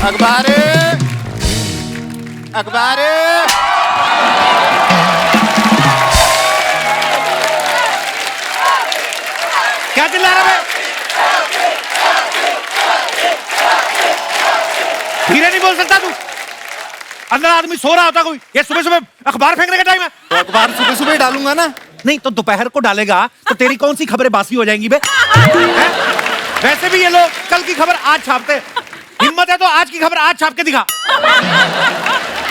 अखबार अखबार क्या चिल्ला रहा है? धीरे नहीं बोल सकता तू? अंदर आदमी सो रहा होता कोई, ये सुबह सुबह अखबार फेंकने का टाइम है? तो अखबार सुबह सुबह डालूंगा ना। नहीं तो दोपहर को डालेगा तो तेरी कौन सी खबरें बासी हो जाएंगी बे? हैं? वैसे भी ये लोग कल की खबर आज छापते, हिम्मत है तो आज की खबर आज छाप के दिखा।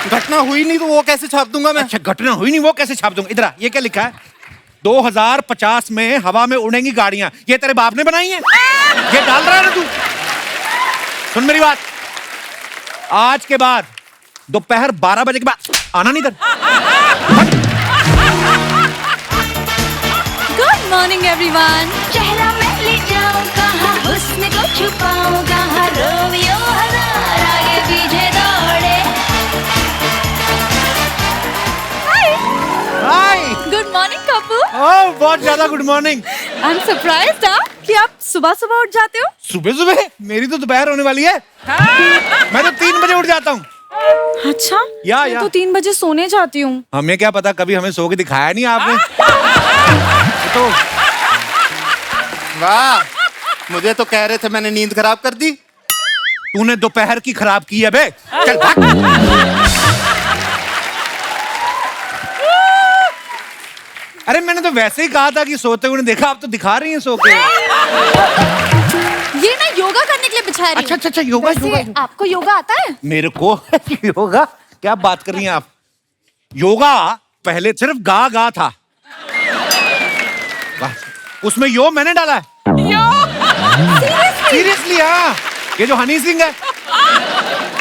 घटना हुई नहीं तो वो कैसे छाप दूंगा मैं? अच्छा घटना हुई नहीं वो कैसे छाप दूंगा? इधर आ, ये क्या लिखा है? 2050 में हवा में उड़ेंगी गाड़ियां, ये तेरे बाप ने बनाई है? ये डाल रहा है ना तू? सुन मेरी बात, आज के बाद दोपहर 12 बजे के बाद आना नहीं इधर। Good morning everyone. चेहरा मैं ले जाऊं कहां, हुस्न को छुपाऊं कहां, रोमियो हजार आगे पीछे दौड़े। Hi good morning Kapoor. Oh बहुत ज्यादा good morning. I am surprised कि आप सुबह सुबह उठ जाते हो। सुबह सुबह? मेरी तो दोपहर होने वाली है। मैं तो 3 बजे उठ जाता हूँ। अच्छा या मैं तो 3 बजे सोने जाती हूँ। हमें क्या पता, कभी हमें सो के दिखाया नहीं आपने। तो वाह, मुझे तो कह रहे थे मैंने नींद खराब कर दी। तूने दोपहर की खराब की है बे। चल भाग। अरे मैंने तो वैसे ही कहा था कि सोते हुए देखा, आप तो दिखा रही हैं सो के। ये मैं योगा करने के लिए बिछा रही हूँ। अच्छा अच्छा अच्छा, योगा वैसे योगा। आपको योगा आता है? मेरे को योगा? क्या बात कर रही हैं आप? योगा पहले सिर्फ गा गा था, उसमें यो मैंने डाला है। सीरियसली? हाँ, ये जो हनी सिंह है,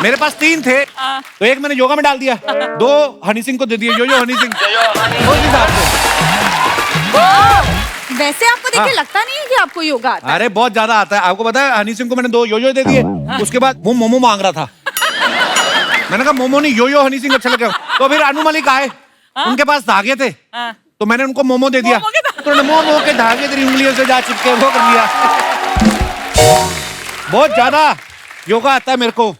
मेरे पास 3 थे तो एक मैंने योगा में डाल दिया, 2 हनी सिंह को दे दिए। यो हनी सिंह उस हिसाब से। वैसे आपको देख के लगता नहीं है कि आपको योगा आता है? अरे बहुत ज्यादा आता है। आपको पता है हनी सिंह को मैंने 2 यो दे दिए, उसके बाद वो मोमो मांग रहा था। मैंने कहा मोमो नहीं, यो हनी सिंह अच्छा लगे। तो फिर अनु मलिक आए, उनके पास धागे थे तो मैंने उनको मोमो दे दिया, तो मोमो के धागे तेरी उंगलियों से जा चिपके वो कर लिया। बहुत ज्यादा योगा आता है मेरे को।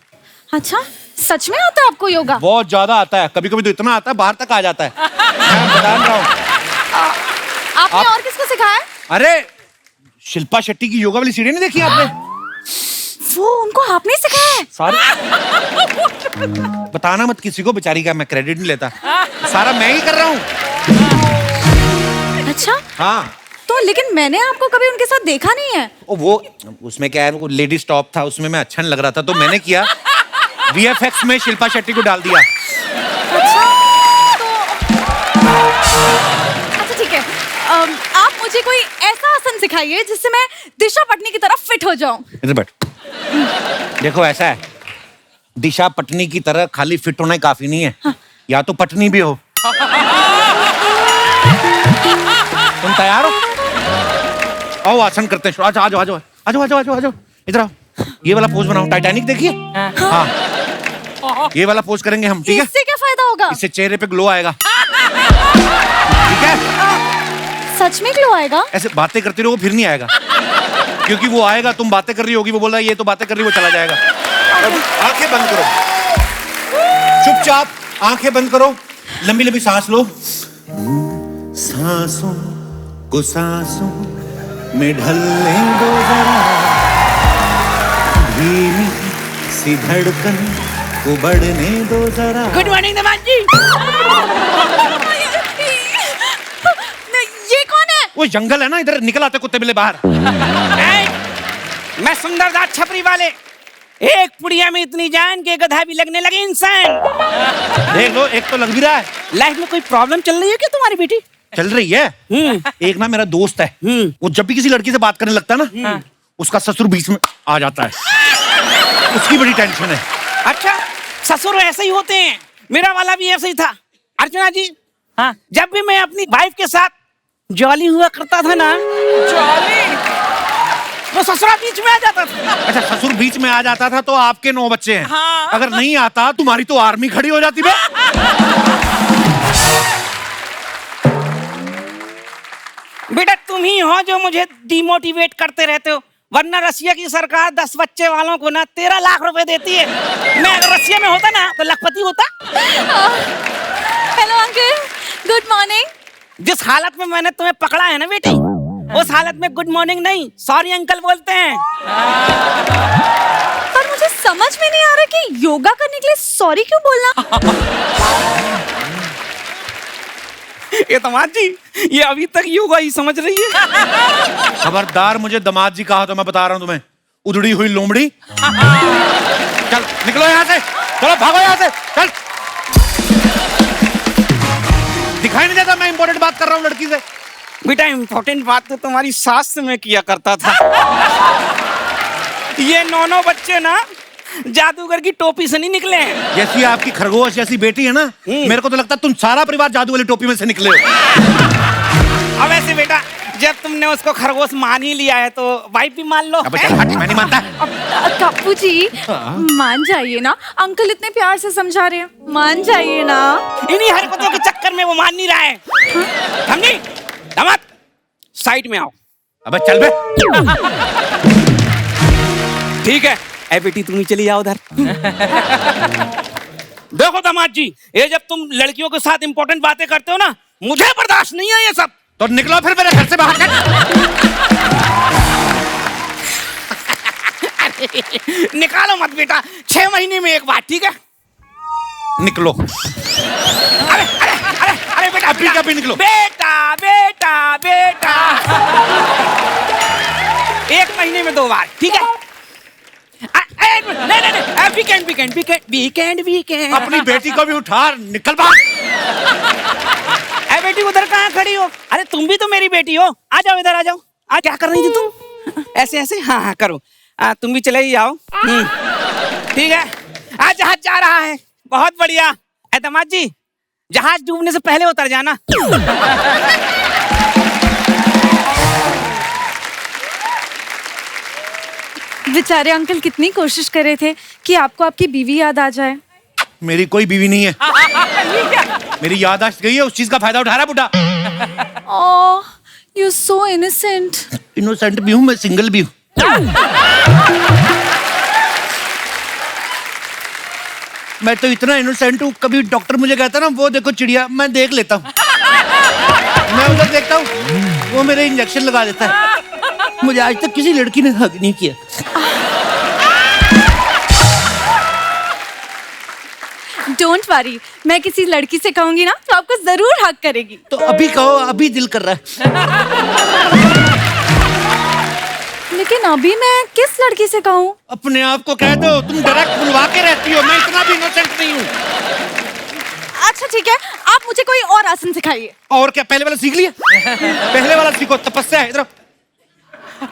अच्छा सच में आता है आपको योगा? बहुत ज्यादा आता है, कभी कभी तो इतना आता है बाहर तक आ जाता है। मैं बता रहा हूँ। आपने और किसको सिखाया? अरे शिल्पा शेट्टी की योगा वाली सीढ़ी नहीं देखी आपने? वो उनको आपने सिखाया है? सारी बताना मत किसी को, बेचारी का मैं क्रेडिट नहीं लेता, सारा मैं ही कर रहा हूँ। अच्छा हाँ तो लेकिन मैंने आपको कभी उनके साथ देखा नहीं है। वो उसमें क्या है, वो लेडीज टॉप था, उसमें मैं अच्छा नहीं लग रहा था तो मैंने किया, VFX में शिल्पा शेट्टी को डाल दिया। अच्छा ठीक है, आप मुझे कोई ऐसा आसन सिखाइए जिससे मैं दिशा पटनी की तरह फिट हो जाऊं। इधर बैठ। देखो ऐसा है, दिशा पटनी की तरह खाली फिट होना ही काफी नहीं है। हाँ। या तो पटनी भी हो। तुम तैयार हो? आओ आसन करते हैं। आ जाओ आ जाओ आ जाओ आ जाओ आ जाओ आ जाओ, इधर आओ। ये वाला पोज बनाओ, टाइटैनिक देखिए। हाँ ये वाला पोज करेंगे हम, ठीक है? इससे क्या फायदा होगा? इससे चेहरे पे ग्लो आएगा, ठीक है? सच में ग्लो आएगा? ऐसे बातें करते रहो, फिर नहीं आएगा, क्योंकि वो आएगा, तुम बातें कर रही होगी, वो बोल रहा है ये तो बातें कर रही, वो चला जाएगा। आंखें बंद करो, चुपचाप आंखें बंद करो, लंबी लंबी सांस लो। सांसों को सांसों में ढलने दो जरा, धीमी सी धड़कन को बढ़ने दो जरा। गुड मॉर्निंग नमान जी। ये कौन है? वो जंगल है ना, इधर निकल आते कुत्ते बिल्ले बाहर। मैं सुंदरदास छपरी वाले, एक पुड़िया में इतनी जान के गधा भी लगने लगे इंसान। देख लो, एक तो लग भी रहा है। लाइफ में कोई प्रॉब्लम चल रही है क्या तुम्हारी बेटी? चल रही है। एक ना मेरा दोस्त है, वो जब भी किसी लड़की से बात करने लगता है ना, उसका ससुर बीच में आ जाता है, उसकी बड़ी टेंशन है। अच्छा ससुर ऐसे ही होते हैं, मेरा वाला भी ऐसे ही था। अर्चना जी, हाँ, जब भी मैं अपनी वाइफ के साथ जॉली हुआ करता था ना, जॉली, वो ससुरा बीच में आ जाता था। अच्छा ससुर बीच में आ जाता था तो आपके 9 बच्चे हैं। हाँ। अगर नहीं आता तुम्हारी तो आर्मी खड़ी हो जाती बे। बेटा तुम ही हो जो मुझे डिमोटिवेट करते रहते हो। वरना रसिया की सरकार 10 बच्चे वालों को ना 13 लाख रुपए देती है। मैं अगर रसिया में होता ना तो लखपति होता। Hello uncle, good morning. जिस हालत में मैंने तुम्हें पकड़ा है ना बेटी, उस हालत में गुड मॉर्निंग नहीं, सॉरी अंकल बोलते हैं। पर मुझे समझ में नहीं आ रहा कि योगा करने के लिए सॉरी क्यों बोलना। ये दामाद जी, ये अभी तक योगा ही समझ रही है। खबरदार मुझे दामाद जी कहा तो मैं बता रहा हूं तुम्हें, उधड़ी हुई लोमड़ी। चल निकलो यहाँ से, चलो भागो यहाँ से, चल। दिखाई नहीं देता मैं इंपॉर्टेंट बात कर रहा हूँ लड़की से। बेटा इम्पोर्टेंट बात तो तुम्हारी सास से मैं किया करता था। ये 9 बच्चे ना जादूगर की टोपी से नहीं निकले हैं। जैसी आपकी खरगोश जैसी बेटी है ना, मेरे को तो लगता है तुम सारा परिवार जादू वाली टोपी में से निकले हो। अब ऐसे बेटा, जब तुमने उसको खरगोश मान ही लिया है तो वाइफ भी मान लो। अब चल हट, मैं नहीं मानता। कापू जी मान जाइए ना, अंकल इतने प्यार से समझा रहे हैं, मान जाइए ना। इन्हीं हरकतों के चक्कर में वो मान नहीं रहा है। समझी? दामाद साइड में आओ। अबे चल बे। ठीक है, ऐ बेटी तुम ही चली जाओ उधर। देखो दामाद जी, ये जब तुम लड़कियों के साथ इंपॉर्टेंट बातें करते हो ना, मुझे बर्दाश्त नहीं है ये सब। तो निकलो फिर मेरे घर से बाहर। निकालो मत बेटा, 6 महीने में एक बार, ठीक है? निकलो। अरे अरे अरे अरे बेटा, अभी बेटा, कभी निकलो। बेटा बेटा बेटा। 1 महीने में 2 बार, ठीक है? नहीं नहीं नहीं, weekend weekend weekend weekend weekend. अपनी बेटी को भी उठा, निकल बाहर। अरे बेटी उधर कहाँ खड़ी हो? अरे तुम भी तो मेरी बेटी हो, आ जाओ इधर आ जाओ। आज क्या कर रही थी तुम? ऐसे ऐसे, हाँ हाँ करो। तुम भी चले ही जाओ। ठीक है, आज जहाज जा रहा है, बहुत बढ़िया। ए दामाद जी, जहाज डूबने से पहले उतर जाना। बेचारे अंकल कितनी कोशिश कर रहे थे कि आपको आपकी बीवी याद आ जाए। मेरी कोई बीवी नहीं है। मेरी याददाश्त गई है, उस चीज का फायदा उठा रहा है बुढ़ा। ओह, यू सो इनोसेंट। इनोसेंट भी हूँ मैं, सिंगल भी हूँ। मैं तो इतना इनोसेंट हूँ, कभी डॉक्टर मुझे कहता ना वो देखो चिड़िया, मैं देख लेता हूँ। मैं उधर देखता हूँ, वो मेरे इंजेक्शन लगा देता है। मुझे आज तक किसी लड़की ने हक नहीं किया। डोंट वरी, मैं किसी लड़की से कहूंगी ना तो आपको जरूर हक करेगी। तो अभी कहो, अभी दिल कर रहा है। लेकिन अभी मैं किस लड़की से कहूँ? अपने आप को कह दो, तुम डायरेक्ट बुलवा के रहती हो, मैं इतना भी इनोसेंट नहीं हूँ। अच्छा ठीक है, आप मुझे कोई और आसन सिखाइए। और क्या, पहले वाला सीख लिया? पहले वाला सीखो, तपस्या है। इधर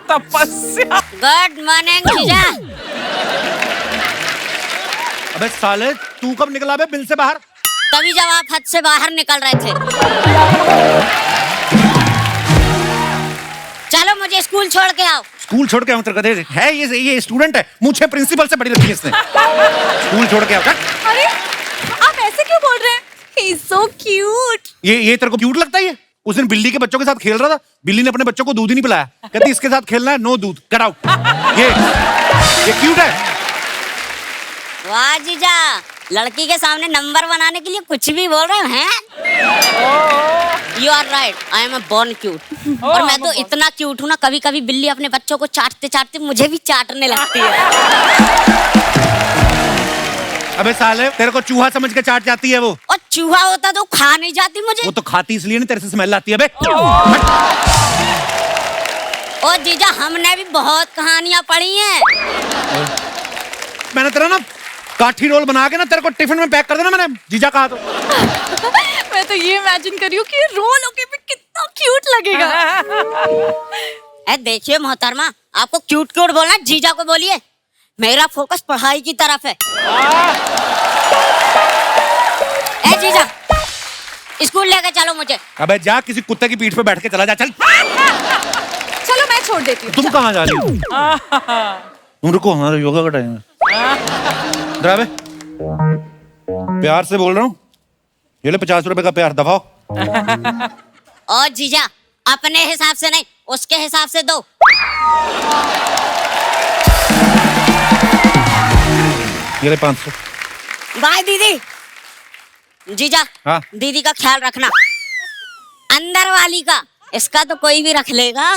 तपस्या। गुड मॉर्निंग जीजा। अबे साले, तू कब निकला बे बिल से बाहर? तभी जब आप हद से बाहर निकल रहे थे। चलो मुझे स्कूल छोड़ के आओ। स्कूल छोड़ के अंतर है, ये स्टूडेंट है, मुझे प्रिंसिपल से बड़ी लगती है इसने। स्कूल छोड़ के आओ। अरे आप ऐसे क्यों बोल रहे हैं? He is so cute। ये तेरे को क्यूट लगता है? ये उस दिन बिल्ली के बच्चों के साथ खेल रहा था, बिल्ली ने अपने बच्चों को दूध ही नहीं पिलाया, कहती इसके साथ खेलना है, नो दूध, गेट आउट। ये क्यूट है। वाह जीजा, लड़की के सामने नंबर बनाने के लिए कुछ भी बोल रहे हैं। You are right, I am a born cute. और मैं तो इतना क्यूट हूँ ना, कभी कभी बिल्ली अपने बच्चों को चाटते चाटते मुझे भी चाटने लगती है। अबे साले, तेरे को चूहा समझ के चाट जाती है वो। और चूहा होता तो खा नहीं जाती मुझे। वो तो खाती इसलिए नहीं, तेरे से स्मेल आती है बे। ओ जीजा, हमने भी बहुत कहानियां पढ़ी हैं। मैंने तेरा ना काठी रोल बना के ना तेरे को टिफिन में पैक कर देना, मैंने जीजा कहा तो। मैं तो ये इमेजिन कर रही हूँ कि रोल होके भी कितना क्यूट लगेगा। ए देखिए मोहतरमा, आपको क्यूट क्यूट बोलना, जीजा को बोलिए। मेरा फोकस पढ़ाई की तरफ है। ए जीजा, स्कूल लेके चलो मुझे। अबे जा, किसी कुत्ते की पीठ पे बैठ के चला जा, चल। चलो मैं छोड़ देती हूँ। तुम कहाँ जा रही हो? तुम रुको, हमारा योगा का टाइम है। ड्राइवर, प्यार से बोल रहा हूँ, ये ले 50 रुपए का प्यार, दबाओ। और जीजा, अपने हिसाब से नहीं, उसके हिसाब से दो। ये 500। बाय दीदी। जीजा, हाँ। दीदी का ख्याल रखना, अंदर वाली का, इसका तो कोई भी रख लेगा।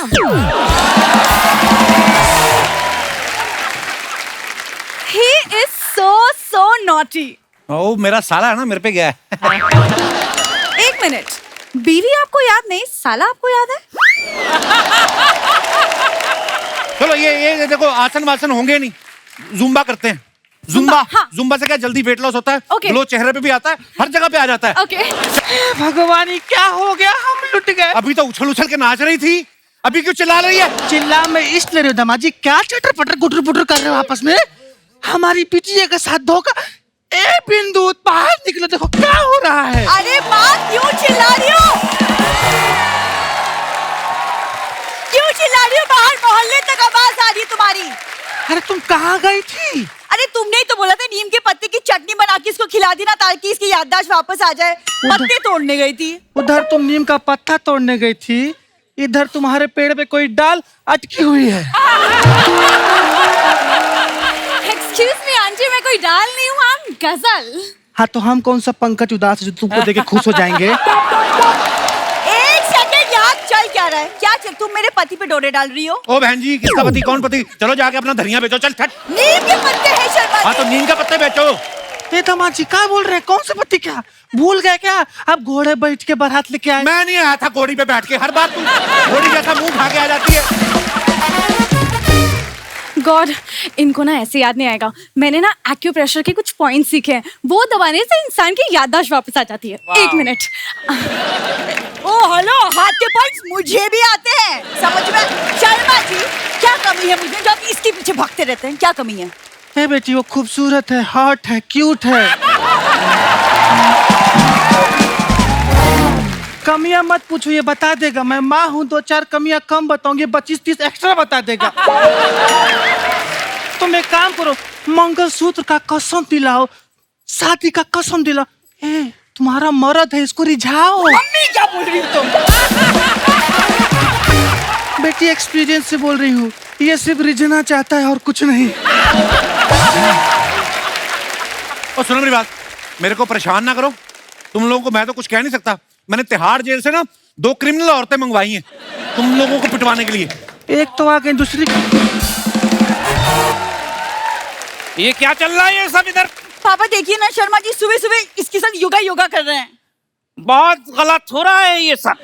He is so naughty. ओ मेरा साला है ना, मेरे पे गया है। एक मिनट, बीवी आपको याद नहीं, साला आपको याद है? चलो ये देखो, आसन वासन होंगे नहीं, जुम्बा करते हैं। जुम्बा, हाँ। जुम्बा से क्या जल्दी वेट लॉस होता है, Okay. ग्लो चेहरे पे भी आता है, हर जगह पे आ जाता है। ओके। भगवान ये क्या हो गया, हम लुट गए। अभी तो उछल उछल के नाच रही थी, अभी क्यों चिल्ला रही है? चिल्ला में इसलिए रहे हो दामाजी, क्या चटर पटर गुटर पुटर कर रहे हो आपस में? हमारी पिटिया का साथ धोखा। ए बिंदु बाहर निकलो, देखो क्या हो रहा है। अरे माँ क्यों चिल्ला रही हो? क्यों चिल्ला रही हो? बाहर मोहल्ले तक आवाज आ रही है तुम्हारी। अरे तुम कहाँ गई थी? अरे तुमने ही तो बोला था नीम के पत्ते की चटनी बना के इसको खिला दी ना, ताकि इसकी याददाश्त वापस आ जाए। पत्ते तोड़ने गई थी। उधर तुम नीम का पत्ता तोड़ने गई थी, इधर तुम्हारे पेड़ पे कोई डाल अटकी हुई है। एक्सक्यूज मी आंटी, मैं कोई डाल नहीं हूँ, हम गजल। हाँ तो हम कौन सा पंकज उदास है जो तुमको देख के खुश हो जाएंगे? एक सेकंड, यहाँ चल क्या रहा है? क्या चल, तुम मेरे पति पे डोरे डाल रही हो? ओ बहन जी, किसका पति, कौन पति? चलो जाके अपना धनिया बेचो, चल छट। नीम के पत्ते हैं शर्मा हाँ तो नीम का पत्ते बेचो। ये दामाजी क्या बोल रहे हैं? कौन से पत्ती? क्या भूल गए क्या? अब घोड़े बैठ के बारात लेके आए। मैं नहीं आया था घोड़ी पे बैठ के, हर बार तुम घोड़ी जैसा मुंह खा के आ जाती है। गॉड, इनको ना ऐसे याद नहीं आएगा। मैंने ना एक्यूप्रेशर के कुछ पॉइंट्स सीखे हैं, वो दबाने से इंसान की याददाश्त वापस आ जाती है। एक मिनट। ओ हेलो, हाथ के पॉइंट्स मुझे भी आते हैं, समझ में? शर्मा जी, क्या कमी है मुझे जो आप इसके पीछे भागते रहते हैं? क्या कमी है? ए बेटी, वो खूबसूरत है, हॉट है, क्यूट है। कमियां मत पूछो, ये बता देगा। मैं माँ हूँ, 2-4 कमियां कम बताऊंगी, 25-30 एक्स्ट्रा बता देगा। तुम एक काम करो, मंगलसूत्र का कसम दिलाओ, शादी का कसम दिलाओ। ए, तुम्हारा मर्द है, इसको रिझाओ। मम्मी क्या बोल रही हो तुम? बेटी एक्सपीरियंस से बोल रही हूँ, ये सिर्फ रिझना चाहता है और कुछ नहीं। और सुनो मेरी बात, मेरे को परेशान ना करो। तुम लोगों को मैं तो कुछ कह नहीं सकता। मैंने तिहाड़ जेल से ना 2 क्रिमिनल औरतें मंगवाई हैं तुम लोगों को पिटवाने के लिए। एक तो आ गई, दूसरी ये क्या चल रहा है ये सब इधर? पापा देखिए ना, शर्मा जी सुबह सुबह इसके साथ योगा कर रहे हैं। बहुत गलत हो रहा है ये सब।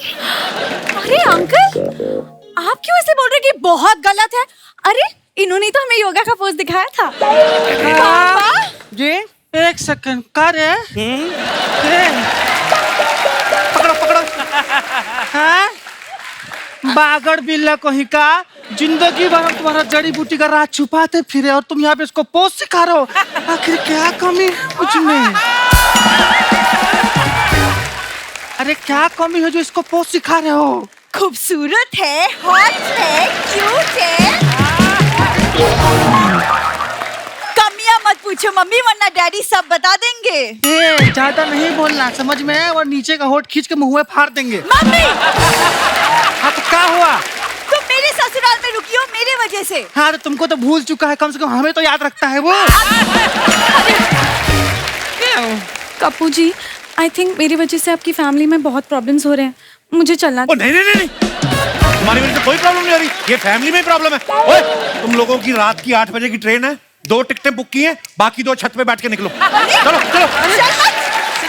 अरे अंकल, आप क्यों ऐसे बोल रहे हैं कि बहुत गलत है? अरे इन्होंने तो हमें योगा का पोज दिखाया था। पापा जी एक सेकंड, कर पकड़ो पकड़ो। हाँ? बागड़ बिल्ला कहीं का, जिंदगी भर हम तुम्हारा जड़ी बूटी का राज छुपाते फिरे और तुम यहाँ पे इसको पोज सिखा रहे हो। आखिर क्या कमी है मुझ में? अरे क्या कमी है जो इसको पोज सिखा रहे हो? खूबसूरत है, हॉट है, क्यूट है। कमियां मत पूछो मम्मी, वरना डैडी सब बता देंगे। ए, ज्यादा नहीं बोलना, समझ में है? और नीचे का होठ खींच के मुंह में फाड़ देंगे। मम्मी, हाँ तो क्या हुआ? तुम मेरे ससुराल में रुकी हो मेरे वजह से। हाँ तो तुमको तो भूल चुका है, कम से कम हमें तो याद रखता है वो। कप्पू जी, आई थिंक मेरी वजह से आपकी फैमिली में बहुत प्रॉब्लम्स हो रहे हैं, मुझे चलना। ओ नहीं नहीं नहीं नहीं, तुम्हारी वजह से कोई प्रॉब्लम नहीं आ रही, ये फैमिली में प्रॉब्लम है। ओए, तुम लोगों की रात की 8 बजे की ट्रेन है, 2 टिकटें बुक की हैं, बाकी 2 छत पे बैठ के निकलो। चलो चलो।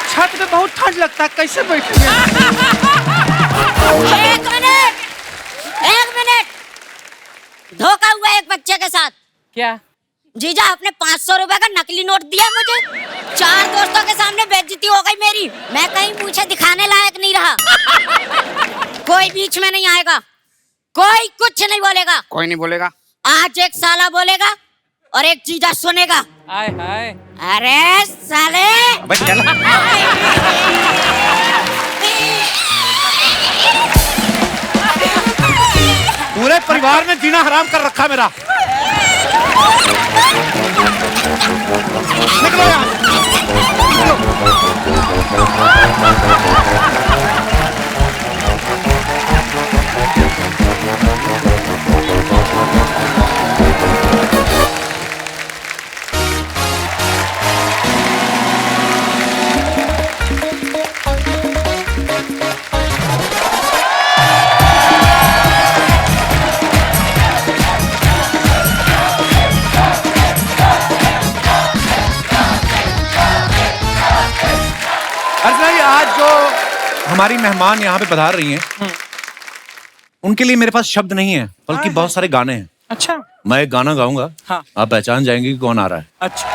छत पे बहुत ठंड लगता है, कैसे बैठेंगे? एक मिनट, धोखा हुआ एक बच्चे के साथ। क्या? जीजा आपने 500 रुपए का नकली नोट दिया मुझे। 4 दोस्तों के सामने बेइज्जती हो गई मेरी, मैं कहीं मुझे दिखाने लायक नहीं रहा। कोई बीच में नहीं आएगा, कोई कुछ नहीं बोलेगा। कोई नहीं बोलेगा। आज एक साला बोलेगा और एक जीजा सुनेगा। हाय हाय। अरे साले, भाई चल। पूरे परिवार ने जीना हराम कर रखा मेरा। निकलो यार, निकलो। अर्चना जी, आज जो हमारी मेहमान यहाँ पे पधार रही हैं, उनके लिए मेरे पास शब्द नहीं है, बल्कि बहुत सारे गाने हैं। अच्छा। मैं एक गाना गाऊंगा, हाँ। आप पहचान जाएंगे कि कौन आ रहा है। अच्छा।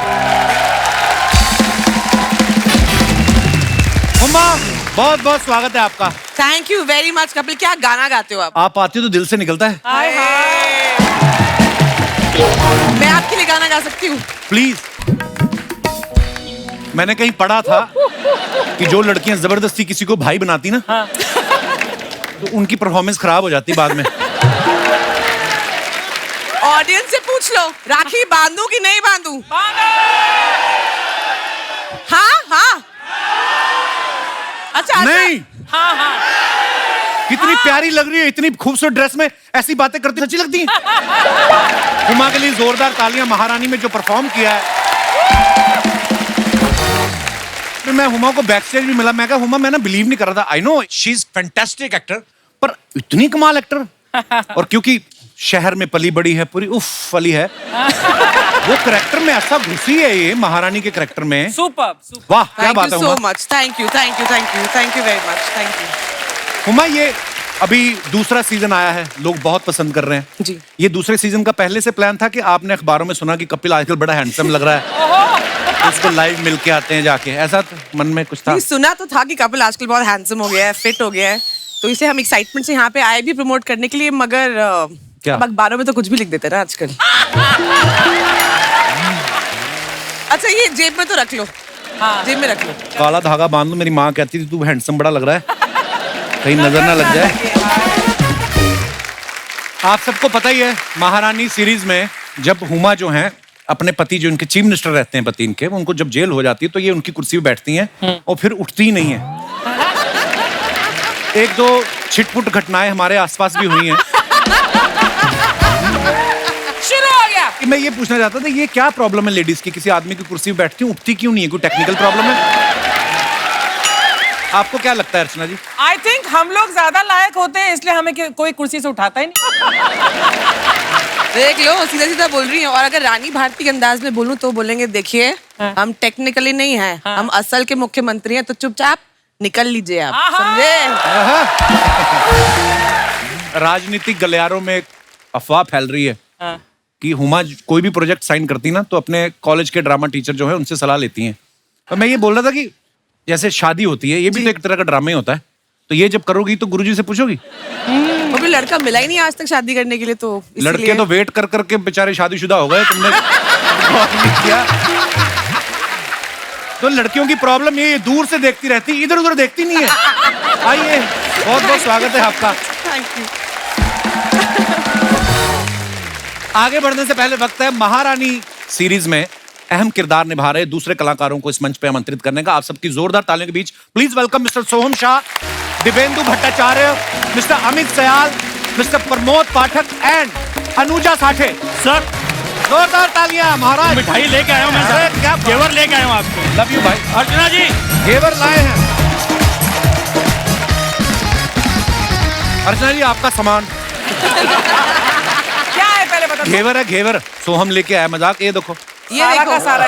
हुमा, बहुत बहुत स्वागत है आपका। Thank you very much Kapil. क्या गाना गाते हो आप आती हो तो दिल से निकलता है। मैं आपके लिए गाना गा सकती हूँ? प्लीज। मैंने कहीं पढ़ा था कि जो लड़कियां जबरदस्ती किसी को भाई बनाती ना, तो उनकी परफॉर्मेंस खराब हो जाती बाद में। ऑडियंस से पूछ लो, राखी बांधू कि नहीं बांधू? हाँ हाँ। अच्छा नहीं। कितनी प्यारी लग रही है, इतनी खूबसूरत ड्रेस में ऐसी बातें करती अच्छी लगती हैं। हुमा के लिए जोरदार तालियां। महारानी में जो परफॉर्म किया है। मैं हुमा को बैक स्टेज भी मिला, मैं कहा हुमा, मैं ना बिलीव नहीं कर रहा था। I know she is fantastic actor, पर इतनी कमाल एक्टर। और क्योंकि शहर में पली बड़ी है, पूरी उफ वाली है, वो करैक्टर में ऐसा घुसी है ये, महारानी के करैक्टर में। सुपर। वाह, क्या बात है so Huma. Much. Thank you thank you thank you thank you very much. Thank you Huma. ये अभी दूसरा सीजन आया है, लोग बहुत पसंद कर रहे हैं जी। ये दूसरे सीजन का पहले से प्लान था कि आपने अखबारों में सुना कि कपिल आजकल बड़ा हैंडसम लग रहा है, उसको लाइव मिल के आते हैं जाके, ऐसा मन में कुछ था? नहीं, सुना तो था कि कपिल आजकल बहुत हैंडसम हो गया है, फिट हो गया है, तो इसे हम एक्साइटमेंट से यहाँ पे आए भी प्रमोट करने के लिए, मगर क्या? अब अखबारों में तो कुछ भी लिख देते हैं ना आजकल। अच्छा, ये जेब में तो रख लो। हाँ, जेब में रख लो। काला धागा बांध लो। मेरी माँ कहती थी तू हैंडसम बड़ा लग रहा है, कहीं नजर ना लग जाए। आप सबको पता ही है, महारानी सीरीज में जब हुमा जो हैं अपने पति, जो इनके चीफ मिनिस्टर रहते हैं पति इनके, उनको जब जेल हो जाती है तो ये उनकी कुर्सी पे बैठती हैं और फिर उठती ही नहीं है। एक दो छिटपुट घटनाएं हमारे आसपास भी हुई हैं। शुरू हो गया। कि मैं ये पूछना चाहता था, ये क्या प्रॉब्लम है लेडीज की, किसी आदमी की कुर्सी पे बैठती उठती क्यों नहीं है? कोई टेक्निकल प्रॉब्लम है? आपको क्या लगता है अर्चना जी? आई थिंक हम लोग ज्यादा लायक होते हैं, इसलिए हमें कोई कुर्सी से उठाता ही नहीं। देख लो, सीधा सीधा बोल रही है। और अगर रानी भारती के अंदाज में बोलूं तो बोलेंगे, देखिए हम टेक्निकली नहीं हैं, हम असल के मुख्यमंत्री हैं, तो चुपचाप निकल लीजिए आप, समझे? राजनीतिक गलियारों में एक अफवाह फैल रही है कि हुमा कोई भी प्रोजेक्ट साइन करती ना तो अपने कॉलेज के ड्रामा टीचर जो है उनसे सलाह लेती हैं। तो मैं ये बोल रहा था कि जैसे शादी होती है, ये भी तो एक तरह का ड्रामा ही होता है, तो ये जब करोगी तो गुरुजी से पूछोगी? वो भी लड़का मिला ही नहीं आज तक शादी करने के लिए, तो लड़के तो वेट कर करके बेचारे शादीशुदा हो गए, तुमने गौर नहीं किया? तो लड़कियों की प्रॉब्लम ये दूर से देखती रहती, इधर उधर देखती नहीं है। आइए, बहुत बहुत स्वागत है आपका। Thank you. आगे बढ़ने से पहले वक्त है महारानी सीरीज में अहम किरदार निभा रहे दूसरे कलाकारों को इस मंच पे आमंत्रित करने का। आप सबकी जोरदार तालियों के बीच please welcome mister Soham Shah, Divyendu Bhattacharya, mister Amit Sayal, mister Pramod Pathak and Anuja Sathe. Sir, जोरदार तालियां। महाराज, मिठाई लेके आया हूँ मैं सर, क्या घेवर लेके आया हूँ आपको। लव यू भाई। अर्चना जी, घेवर लाए हैं। अर्चना जी, आपका सामान क्या है पहले बता। घेवर है, घेवर। सोहम लेके आया, मजाक। ये देखो, ये सारा का देखो, सारा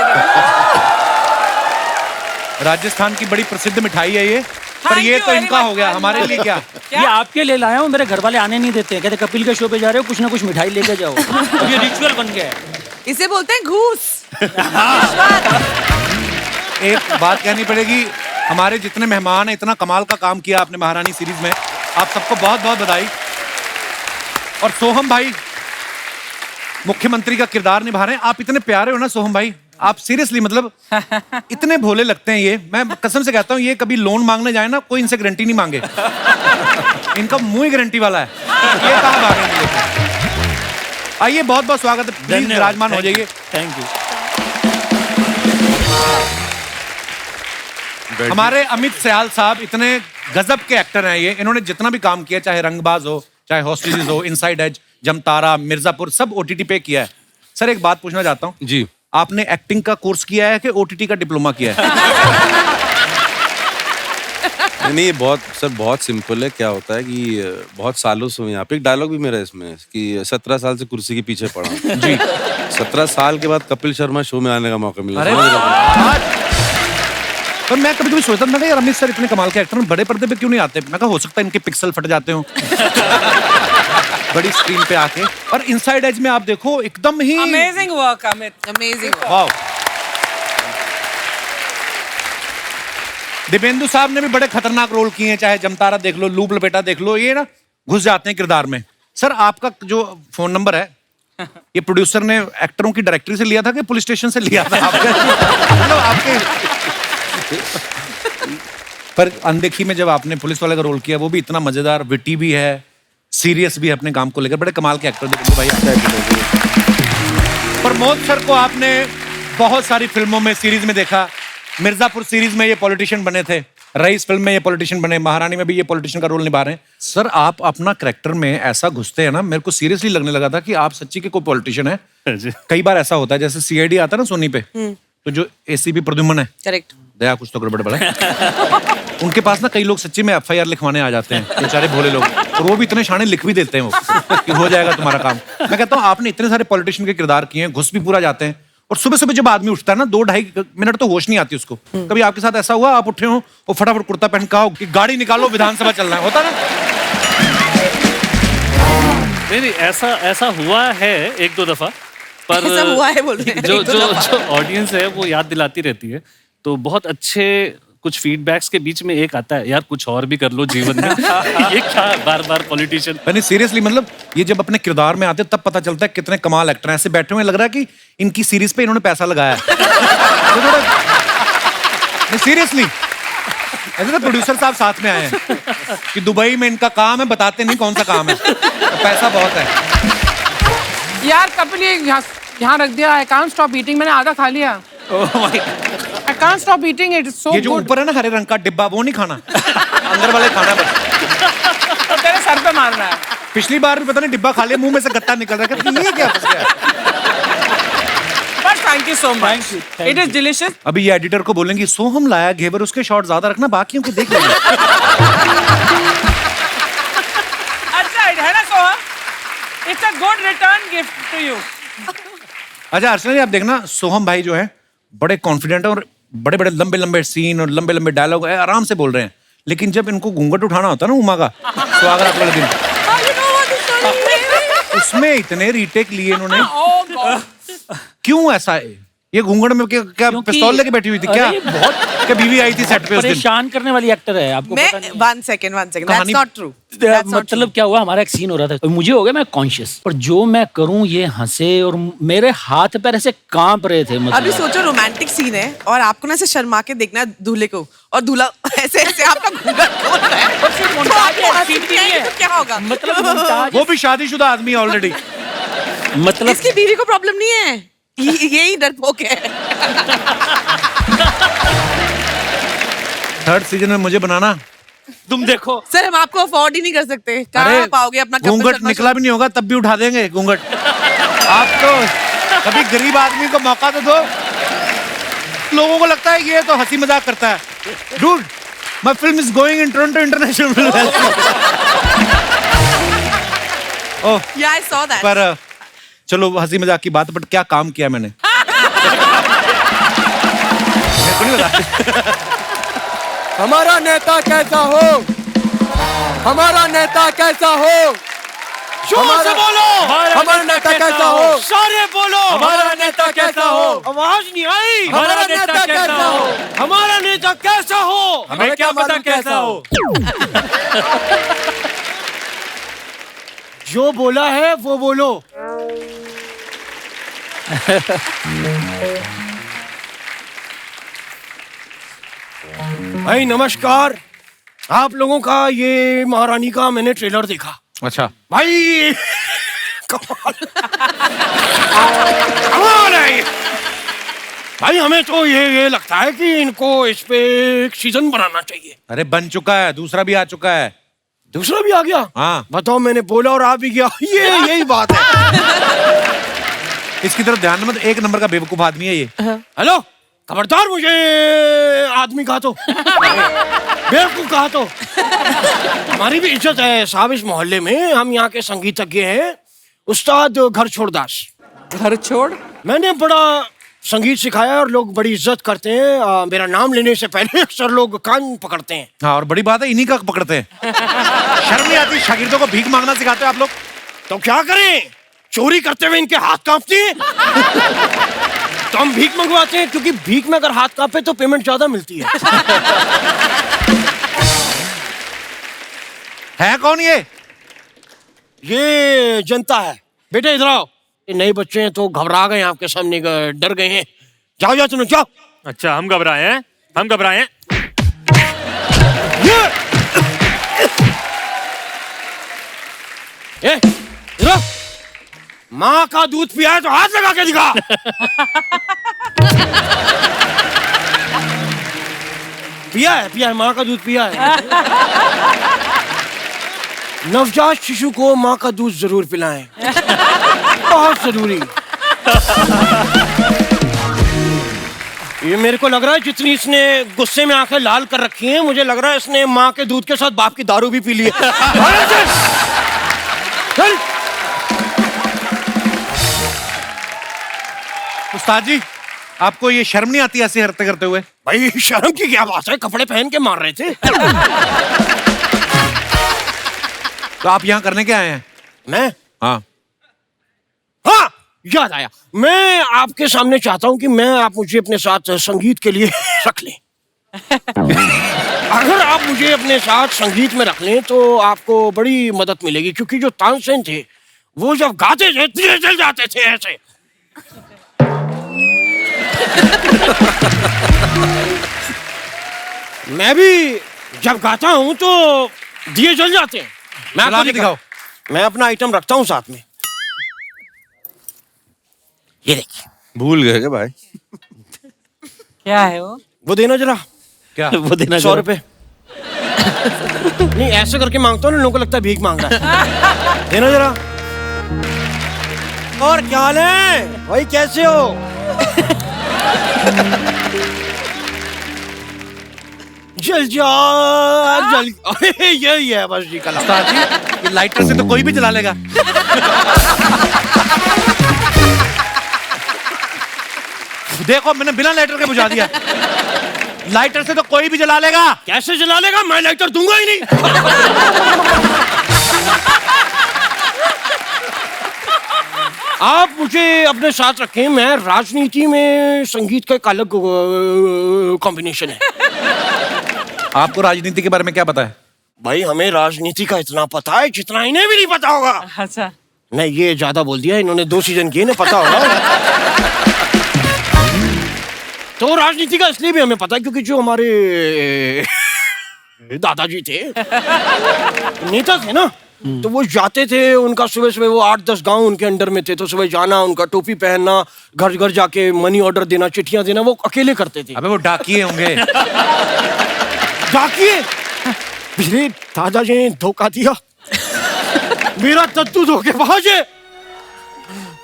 राजस्थान की बड़ी प्रसिद्ध मिठाई है ये, पर ये तो इनका हो गया, हमारे लिए क्या? ये आपके लिए लाया हूँ, मेरे घर वाले आने नहीं देते, कहते कपिल के शो पे जा रहे हो, कुछ ना कुछ मिठाई लेके जाओ। अब ये रिचुअल बन गया है। इसे बोलते हैं घूस। एक बात कहनी पड़ेगी, हमारे जितने मेहमान हैं, इतना कमाल का काम किया आपने महारानी सीरीज में, आप सबको बहुत बहुत बधाई। और सोहम भाई मुख्यमंत्री का किरदार निभा रहे हैं। आप इतने प्यारे हो ना सोहम भाई, आप सीरियसली मतलब इतने भोले लगते हैं। ये मैं कसम से कहता हूँ, ये कभी लोन मांगने जाए ना, कोई इनसे गारंटी नहीं मांगे। इनका मुंह ही गारंटी वाला है, ये कहाँ भागेंगे। आइए, बहुत बहुत स्वागत है, प्लीज विराजमान हो जाइए। Thank you. हमारे अमित सयाल साहब इतने गजब के एक्टर हैं। ये इन्होंने जितना भी काम किया, चाहे रंगबाज हो, चाहे हॉस्टेजेस हो, इनसाइड एज, जमतारा, मिर्जापुर, सब ओटीटी पे किया है। सर, एक बात पूछना चाहता हूँ जी, आपने एक्टिंग का कोर्स किया है कि ओटीटी का डिप्लोमा किया है? नहीं, ये बहुत सिंपल है। क्या होता है कि बहुत सालों से यहाँ पे एक डायलॉग भी मेरा इसमें कि 17 साल से कुर्सी के पीछे पड़ा हूँ। जी, 17 साल के बाद कपिल शर्मा शो में आने का मौका मिला। पर मैं कभी कभी सोचता था यार अमित सर इतने कमाल के एक्टर बड़े पर्दे पे क्यों नहीं आते? मैं कहा हो सकता है इनके पिक्सल फट जाते हो बड़ी स्क्रीन पे आके। और इनसाइड एज में आप देखो एकदम ही amazing work Amit, amazing. Wow. Dibyendu साहब ने भी बड़े खतरनाक रोल किए हैं, चाहे जमतारा देख लो, लूप लपेटा देख लो, ये ना घुस जाते हैं किरदार में। सर आपका जो फोन नंबर है ये प्रोड्यूसर ने एक्टरों की डायरेक्टरी से लिया था कि पुलिस स्टेशन से लिया था मतलब आपके पर अनदेखी में जब आपने पुलिस वाले का रोल किया वो भी इतना मजेदार, विटी भी है, सीरियस भी है अपने काम को लेकर, बड़े कमाल के एक्टर दिपेंदु भाई। प्रमोद सर को आपने बहुत सारी फिल्मों में, सीरीज में देखा। मिर्जापुर सीरीज में ये पॉलिटिशियन बने थे, रईस फिल्म में ये पॉलिटिशियन बने, महारानी में भी ये पॉलिटिशियन का रोल निभा रहे हैं। सर आप अपना कैरेक्टर में ऐसा घुसते हैं ना, मेरे को सीरियसली लगने लगा था कि आप सच्ची के कोई पॉलिटिशियन है। कई बार ऐसा होता है जैसे सीआईडी आता है ना सोनी पे, तो जो एसीपी प्रद्युम्न है, करेक्ट, दया कुछ तो गड़बड़ बड़ा उनके पास ना कई लोग सच्ची में एफआईआर लिखवाने आ जाते हैं, बेचारे भोले लोग, और वो भी इतने शाने लिख भी देते हैं वो कि हो जाएगा तुम्हारा काम। मैं कहता हूँ आपने इतने सारे पॉलिटिशियन के किरदार किए हैं, घुस भी पूरा जाते हैं, और सुबह सुबह जब आदमी उठता है ना 2-2.5 मिनट तो होश नहीं आती उसको। कभी आपके साथ ऐसा हुआ आप उठे हो और फटाफट कुर्ता पहन का हो कि गाड़ी निकालो विधानसभा चलना है, होता ना? नहीं ऐसा हुआ है 1-2 दफा, पर ऐसा हुआ है बोल रहे हैं। जो ऑडियंस है वो याद दिलाती रहती है। तो बहुत अच्छे कुछ फीडबैक्स के बीच में एक आता है, यार कुछ और भी कर लो जीवन में ये क्या बार बार पॉलिटिशियन। मैंने सीरियसली मतलब ये जब अपने किरदार में आते तब पता चलता है कितने कमाल एक्टर हैं। ऐसे बैठे हुए लग रहा है कि इनकी सीरीज पे इन्होंने पैसा लगाया है सीरियसली। ऐसे तो प्रोड्यूसर साहब साथ में आए हैं कि दुबई में इनका काम है, बताते नहीं कौन सा काम है, तो पैसा बहुत है। यार कपिल ये यहाँ रख दिया, आई कांट स्टॉप ईटिंग, मैंने आधा खा लिया। I can't stop eating it. It's so ये जो good. ऊपर है ना हरे रंग का डिब्बा वो नहीं खाना अंदर वाले खाना बस। तो तेरे सर पे मारना है। पिछली बार भी पता नहीं डिब्बा खा लिया, मुंह में से गत्ता निकल रहा है, ये क्या फंस गया? But thank you so much. It is delicious. अभी ये एडिटर को बोलेंगे सोहम लाया घेवर, उसके शॉट ज्यादा रखना, बाकियों के देख लेंगे। अच्छा है ना सोहम? It's a good return gift to you. अच्छा अर्चना जी आप देखना, सोहम भाई जो है बड़े कॉन्फिडेंट है और बड़े बड़े लंबे लंबे सीन और लंबे लंबे डायलॉग है, आराम से बोल रहे हैं, लेकिन जब इनको घूंघट उठाना होता है ना उमा का स्वागत वाले दिन, उसमें इतने रीटेक लिए इन्होंने। क्यों ऐसा है? ये घूंघट में क्या पिस्तौल लेके बैठी हुई थी क्या? बहुत क्या बीवी आई थी सेट पे उस दिन? परेशान करने वाली एक्टर है, आपको पता नहीं। One second, that's not true. मतलब क्या हुआ, हमारा एक सीन हो रहा था, मुझे हो गया मैं कॉन्शियस, और जो मैं करूं ये हंसे और मेरे हाथ पैर ऐसे कांप रहे थे। मतलब अभी सोचो रोमांटिक सीन है और आपको ना ऐसे शर्मा के देखना है दूल्हे को, और दूल्हा ऐसे ऐसे आपका घूंघट खोल रहा है, तो क्या होगा? मतलब वो भी शादीशुदा आदमी ऑलरेडी। मतलब इसकी बीवी को प्रॉब्लम नहीं है, यही डरपोक है। थर्ड सीजन में मुझे बनाना, तुम देखो सर हम आपको अफोर्ड ही नहीं कर सकते, कहाँ पाओगे अपना घूंघट निकला भी नहीं होगा तब भी उठा देंगे घूंघट। आप तो कभी गरीब आदमी को मौका तो दो। लोगों को लगता है ये तो हंसी मजाक करता है। Dude my film is going in Toronto International film ओह या आई सॉ दैट। पर चलो हंसी मजाक की बात, बट क्या काम किया मैंने मेरे को नहीं पता। हमारा नेता कैसा हो, हमारा नेता कैसा हो, जोर से बोलो, हमारा नेता कैसा हो, सारे बोलो, हमारा नेता कैसा हो, आवाज नहीं आई, हमारा नेता कैसा हो, हमारा नेता कैसा हो, हमें क्या पता कैसा हो। जो बोला है वो बोलो। भाई नमस्कार, आप लोगों का ये महारानी का मैंने ट्रेलर देखा। अच्छा भाई कमाल कमाल है। भाई हमें तो ये लगता है कि इनको इस पे एक सीजन बनाना चाहिए। अरे बन चुका है, दूसरा भी आ चुका है। दूसरा भी आ गया? हाँ बताओ, मैंने बोला और आ भी गया, यही बात है। इसकी तरफ ध्यान मत, एक नंबर का बेवकूफ आदमी है ये। हेलो, खबरदार मुझे आदमी कहा तो बेवकूफ कहा तो। हमारी भी इज्जत है साहब इस मोहल्ले में, हम यहाँ के संगीतज्ञ हैं, उस्ताद घर छोड़ दास। घर छोड़? मैंने बड़ा संगीत सिखाया और लोग बड़ी इज्जत करते हैं। मेरा नाम लेने से पहले अक्सर लोग कान पकड़ते हैं। हाँ, और बड़ी बात है इन्हीं का पकड़ते हैं। शर्म नहीं आती? शागिर्दों को भीख मांगना सिखाते हो आप लोग? तो क्या करें, चोरी करते हुए इनके हाथ कांपते हैं। तो हम भीख मंगवाते हैं, क्योंकि भीख में अगर हाथ कांपे तो पेमेंट ज्यादा मिलती है। है कौन ये जनता है। बेटे इधर आओ। ये नए बच्चे हैं तो घबरा गए, आपके सामने डर गए हैं। जाओ जाओ तुम जाओ। अच्छा, हम घबराए हैं? हम घबराए हैं? इधर माँ का दूध पिया है तो हाथ लगा के दिखा। पिया है माँ का दूध पिया है। नवजात शिशु को माँ का दूध जरूर पिलाएं, बहुत जरूरी। ये मेरे को लग रहा है जितनी इसने गुस्से में आंखें लाल कर रखी हैं, मुझे लग रहा है इसने माँ के दूध के साथ बाप की दारू भी पी ली है। चल। उस्ताद जी, आपको ये शर्म नहीं आती ऐसी हरकतें करते हुए? भाई शर्म की क्या बात है, कपड़े पहन के मार रहे थे। तो आप यहाँ करने क्या आए हैं? मैं? हाँ, याद आया। मैं आपके सामने चाहता हूँ कि आप मुझे अपने साथ संगीत के लिए रख लें। अगर आप मुझे अपने साथ संगीत में रख लें तो आपको बड़ी मदद मिलेगी, क्योंकि जो तानसेन थे वो जब गाते थे दिए जल जाते थे ऐसे। मैं भी जब गाता हूं तो दिए जल जाते हैं। मैं आपको दिखाओ। मैं अपना आइटम रखता हूं साथ में। ये देखिए। भूल गए क्या भाई? क्या है वो देना जरा। क्या वो देना? 100 रुपए। नहीं ऐसे करके मांगता हूँ ना, लोगों को लगता है भीख मांग रहा है। देना जरा। और क्या हाल है भाई, कैसे हो? जल जा जल। यही है बस जी कला। उस्ताद जी, ये लाइटर से तो कोई भी जला लेगा। देखो, मैंने बिना लाइटर के बुझा दिया। लाइटर से तो कोई भी जला लेगा। कैसे जला लेगा? मैं लाइटर दूंगा ही नहीं। आप मुझे अपने साथ रखें। मैं राजनीति में संगीत का एक अलग कॉम्बिनेशन है। आपको राजनीति के बारे में क्या पता है? भाई हमें राजनीति का इतना पता है जितना इन्हें भी नहीं पता होगा। अच्छा, नहीं ये ज्यादा बोल दिया, इन्होंने 2 सीजन किए, इन्हें पता होगा। तो राजनीति का इसलिए भी हमें पता है क्योंकि जो हमारे दादाजी थे, नेता थे ना, तो वो जाते थे, उनका सुबह सुबह वो 8-10 गांव उनके अंडर में थे, तो सुबह जाना, उनका टोपी पहनना, घर घर जाके मनी ऑर्डर देना, चिट्ठियां देना, वो अकेले करते थे। अबे वो डाकिए होंगे। डाकिए? मेरे दादाजी ने धोखा दिया। मेरा तत्तू धोखे पहुंचे,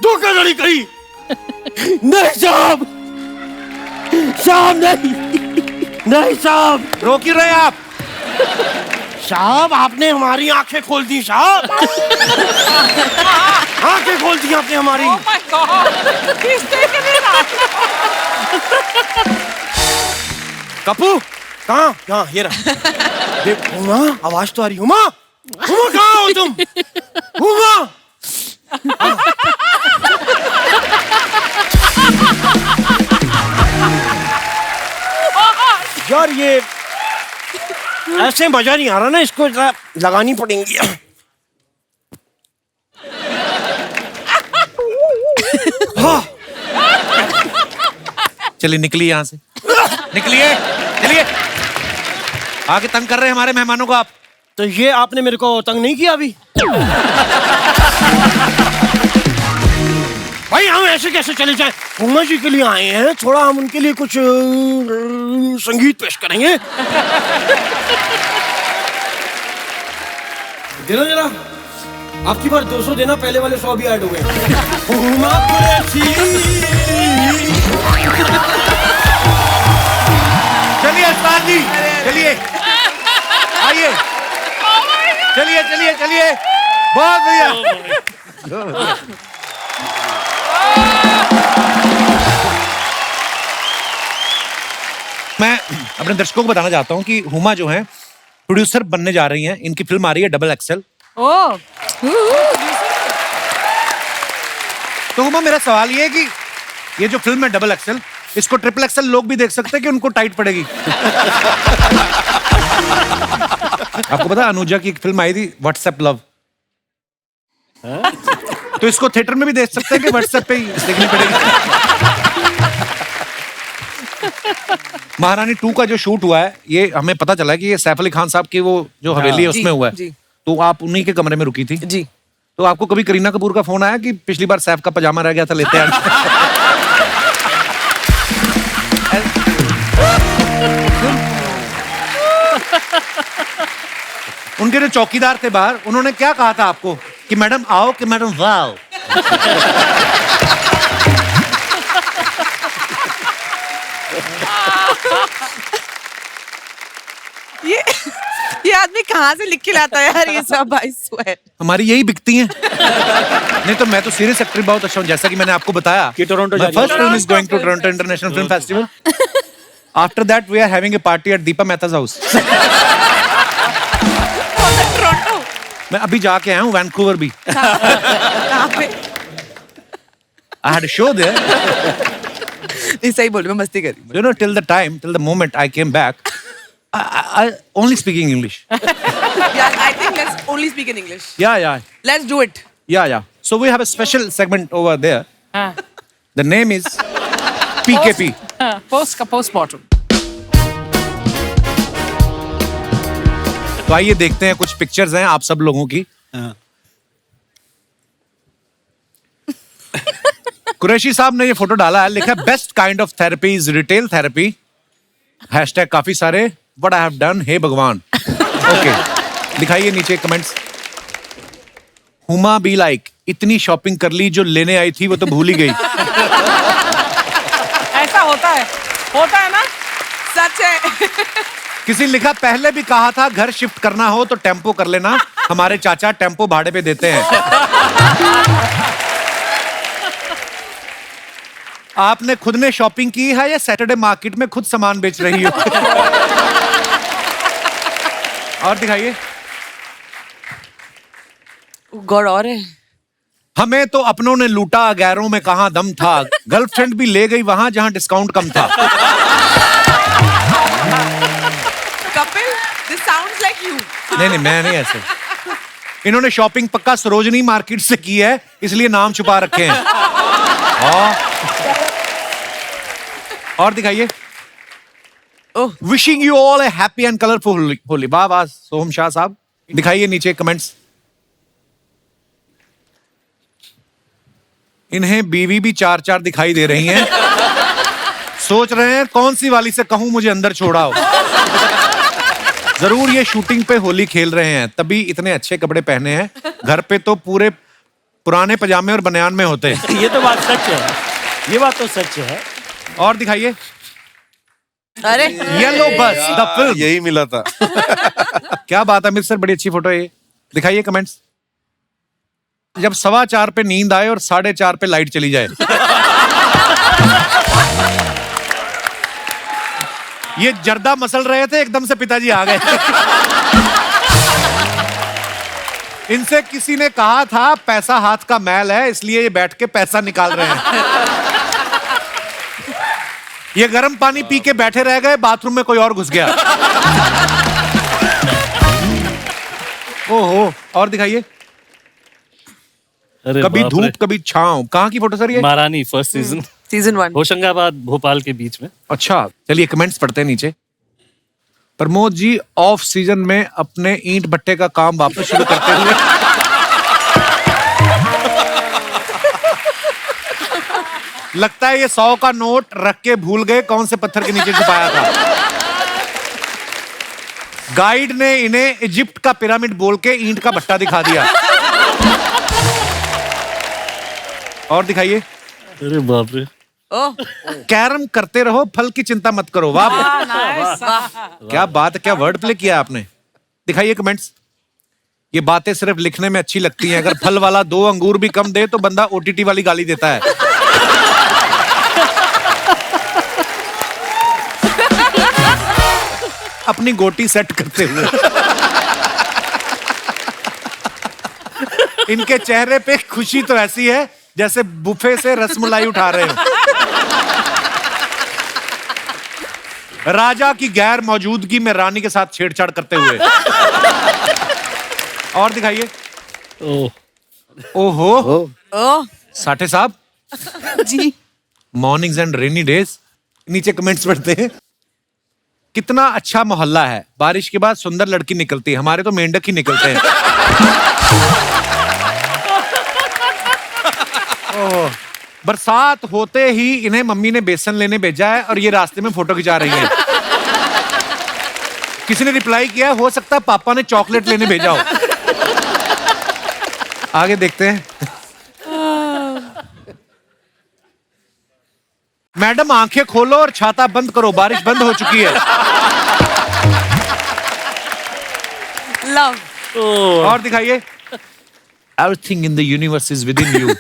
धोखाधड़ी करी। नहीं साहब, साहब नहीं साहब। रो क्यों रहे आप? साहब आपने हमारी आंखें खोल दी साहब। आंखें खोल दी आपने हमारी। Oh my God! He's taken it out. Kapoor कहाँ? यहाँ ये रहा। देख उमा, आवाज तो आ रही। उमा, उमा कहाँ हो तुम? उमा। यार ये ऐसे मजा नहीं आ रहा ना, इसको लगानी पड़ेंगी। हाँ। चलिए निकलिए यहाँ से, निकलिए, चलिए। आगे तंग कर रहे हैं हमारे मेहमानों को आप। तो ये आपने मेरे को तंग नहीं किया अभी? भाई हम ऐसे कैसे चले जाएं? उमा जी के लिए आए हैं, थोड़ा हम उनके लिए कुछ संगीत पेश करेंगे। देना जरा। आपकी बार 200 देना, पहले वाले 100 भी ऐड हो गए। चलिए उस्ताद जी, चलिए, आइए, चलिए चलिए चलिए, बहुत बढ़िया। मैं अपने दर्शकों को बताना चाहता हूँ कि हुमा जो है प्रोड्यूसर बनने जा रही हैं। इनकी फिल्म आ रही है डबल एक्सेल। ओह तो हुमा, मेरा सवाल ये है कि ये जो फिल्म है डबल एक्सेल, इसको ट्रिपल एक्सेल लोग भी देख सकते हैं कि उनको टाइट पड़ेगी? आपको पता है अनुजा की एक फिल्म आई थी व्हाट्सएप लव, तो इसको थिएटर में भी देख सकते हैं कि व्हाट्सएप पे ही देखनी पड़ेगी? महारानी 2 का जो शूट हुआ है, ये हमें पता चला कि ये सैफ अली खान साहब की वो जो हवेली है उसमें हुआ है। तो आप उन्हीं के कमरे में रुकी थी जी। तो आपको कभी करीना कपूर का फोन आया कि पिछली बार सैफ का पजामा रह गया था, लेते आना? उनके जो चौकीदार थे बाहर, उन्होंने क्या कहा था आपको कि मैडम आओ कि मैडम वाओ? ये आदमी कहाँ से लिख के लाता है यार ये सब? आई स्वेयर हमारी यही बिकती हैं। नहीं तो मैं तो सीरियस एक्टर बहुत अच्छा हूँ, जैसा कि मैंने आपको बताया कि टोरंटो जा रही है। First film is going to Toronto International Film Festival. After that we are having a party at Deepa Mehta's house. मैं अभी जाके आया हूँ वैंकूवर भी। कहाँ पे? I had a show there. नहीं सही बोल, मैं मस्ती कर रही हूँ। You know, till the moment I came back, I only speaking English. Yeah, I think let's only speak in English. Yeah. Let's do it. Yeah. So we have a special segment over there. The name is PKP. Postmortem. तो आइए देखते हैं, कुछ pictures हैं आप सब लोगों की। कुरैशी साहब ने ये फोटो डाला है, लिखा है best kind of therapy is retail therapy. Hashtag काफी सारे, व्हाट आई हैव डन, हे भगवान। ओके, दिखाइए नीचे कमेंट्स। हुमा बी लाइक, इतनी शॉपिंग कर ली, जो लेने आई थी वो तो भूल ही गई। ऐसा होता है ना? सच है। किसी ने लिखा, पहले भी कहा था घर शिफ्ट करना हो तो टेम्पो कर लेना, हमारे चाचा टेम्पो भाड़े पे देते हैं। आपने खुद ने शॉपिंग की है या सैटरडे मार्केट में खुद सामान बेच रही हो? और दिखाइए। गौर और है। हमें तो अपनों ने लूटा, गैरों में कहां दम था, गर्लफ्रेंड भी ले गई वहां जहां डिस्काउंट कम था। Kapil, this sounds like you. नहीं, मैं नहीं ऐसे। इन्होंने शॉपिंग पक्का सरोजनी मार्केट से की है, इसलिए नाम छुपा रखे हैं। और दिखाइए। Wishing you all A happy and colourful Holi. वाह सोहम शाह साहब। दिखाइए नीचे कमेंट्स। इन्हें बीवी भी 4 दिखाई दे रही हैं। सोच रहे हैं कौन सी वाली से कहूं मुझे अंदर छोड़ाओ। जरूर ये शूटिंग पे होली खेल रहे हैं, तभी इतने अच्छे कपड़े पहने हैं। घर पे तो पूरे पुराने पजामे और बनियान में होते हैं। ये तो बात सच है, ये बात तो सच है। और दिखाइए। अरे येलो बस द फिल्म, यही मिला था। क्या बात है अमित सर, बड़ी अच्छी फोटो है ये। दिखाइए कमेंट्स। जब 4:15 पे नींद आए और 4:30 पे लाइट चली जाए। ये जर्दा मसल रहे थे, एकदम से पिताजी आ गए। इनसे किसी ने कहा था पैसा हाथ का मैल है, इसलिए ये बैठ के पैसा निकाल रहे हैं। ये गर्म पानी पी के बैठे रह गए, बाथरूम में कोई और घुस गया। ओहो। और दिखाइए। अरे कभी बाप रे। धूप कभी छांव। कहाँ की फोटो सर ये? महारानी फर्स्ट सीजन 1 होशंगाबाद भोपाल के बीच में। अच्छा, चलिए कमेंट्स पढ़ते हैं नीचे। प्रमोद जी ऑफ सीजन में अपने ईंट भट्टे का काम वापस शुरू करते हुए लगता है ये 100 का नोट रख के भूल गए कौन से पत्थर के नीचे छुपाया था। गाइड ने इन्हें इजिप्ट का पिरामिड बोल के ईंट का भट्टा दिखा दिया। और दिखाइए। अरे बाप रे। कैरम करते रहो, फल की चिंता मत करो। वाह, क्या बात है, क्या वर्ड प्ले किया आपने। दिखाइए कमेंट्स। ये बातें सिर्फ लिखने में अच्छी लगती हैं, अगर फल वाला 2 अंगूर भी कम दे तो बंदा ओटीटी वाली गाली देता है। अपनी गोटी सेट करते हुए। इनके चेहरे पे खुशी तो ऐसी है जैसे बुफे से रसमलाई उठा रहे हो। राजा की गैर मौजूदगी में रानी के साथ छेड़छाड़ करते हुए। और दिखाइए। ओहो साठे साहब जी। Mornings and rainy days. नीचे कमेंट्स पढ़ते हैं। कितना अच्छा मोहल्ला है, बारिश के बाद सुंदर लड़की निकलती है, हमारे तो मेंढक ही निकलते हैं। ओह, बरसात होते ही इन्हें मम्मी ने बेसन लेने भेजा है और ये रास्ते में फोटो खिंचा रही हैं। किसी ने रिप्लाई किया है, हो सकता है पापा ने चॉकलेट लेने भेजा हो। आगे देखते हैं। मैडम आंखें खोलो और छाता बंद करो, बारिश बंद हो चुकी है। लव। और दिखाइए। Everything in the universe is within you.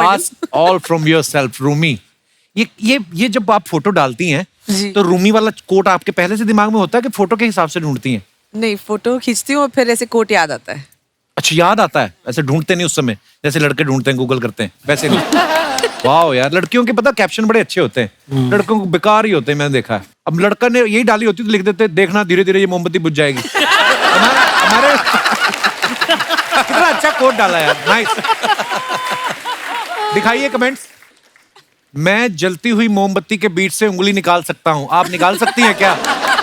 Ask all from yourself, Rumi. ये जब आप फोटो डालती हैं तो रूमी वाला कोट आपके पहले से दिमाग में होता है कि फोटो के हिसाब से ढूंढती हैं? नहीं, फोटो खींचती हूँ फिर ऐसे कोट याद आता है। अच्छा, याद आता है, ऐसे ढूंढते नहीं उस समय जैसे लड़के ढूंढते हैं, गूगल करते हैं वैसे नहीं। वाह यार, लड़कियों के पता कैप्शन बड़े अच्छे होते हैं, लड़कों को बेकार ही होते हैं, मैंने देखा है। अब लड़का ने यही डाली होती तो लिख देते, देखना धीरे धीरे ये मोमबत्ती बुझ जाएगी। हमारे कितना अच्छा कोट डाला यार, नाइस। दिखाइए कमेंट्स। मैं जलती हुई मोमबत्ती के बीच से उंगली निकाल सकता हूं, आप निकाल सकती हैं क्या?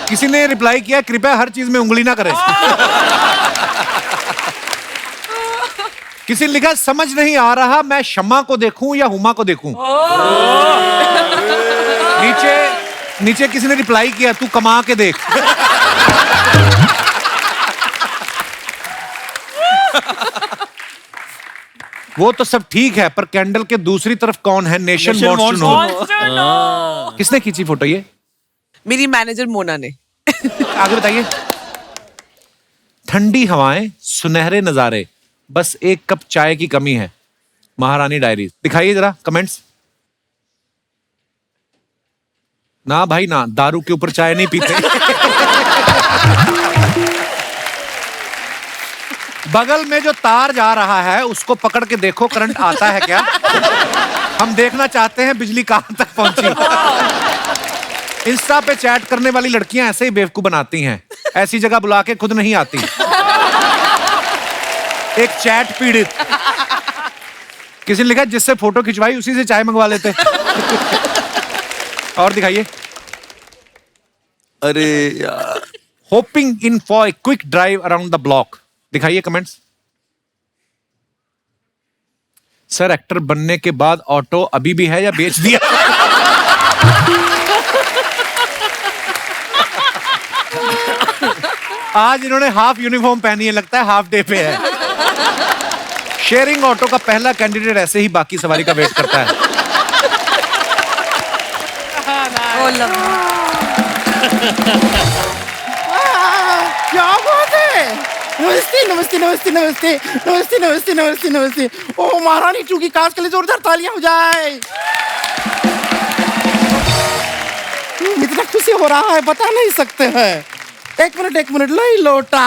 किसी ने रिप्लाई किया, कृपया हर चीज में उंगली ना करें। किसी ने लिखा, समझ नहीं आ रहा मैं शम्मा को देखूं या हुमा को देखूं। नीचे किसी ने रिप्लाई किया, तू कमा के देख। वो तो सब ठीक है, पर कैंडल के दूसरी तरफ कौन है? Nation wants to know. किसने खींची फोटो ये? मेरी मैनेजर मोना ने। आगे बताइए। ठंडी हवाएं, सुनहरे नजारे, बस एक कप चाय की कमी है, महारानी डायरी। दिखाइए जरा कमेंट्स। ना भाई ना, दारू के ऊपर चाय नहीं पीते। बगल में जो तार जा रहा है उसको पकड़ के देखो, करंट आता है क्या? हम देखना चाहते हैं बिजली कहां तक पहुंची। इंस्टा पे चैट करने वाली लड़कियां ऐसे ही बेवकूफ बनाती हैं, ऐसी जगह बुला के खुद नहीं आती। एक चैट पीड़ित। किसी ने लिखा, जिससे फोटो खिंचवाई उसी से चाय मंगवा लेते। और दिखाइए। अरे यार। Hopping in for a quick drive around the block. दिखाइए कमेंट्स। सर, एक्टर बनने के बाद ऑटो अभी भी है या बेच दिया? आज इन्होंने हाफ यूनिफॉर्म पहनी है, लगता है हाफ डे पे है। शेयरिंग ऑटो का पहला कैंडिडेट ऐसे ही बाकी सवारी का वेट करता है। क्या बात है? नमस्ते नमस्ते नमस्ते नमस्ते नमस्ते नमस्ते नमस्ते नमस्ते। ओ महारानी टू की काश के लिए जोरदार तालियां हो जाए। इतना खुशी हो रहा है बता नहीं सकते हैं। एक मिनट, लाई लोटा।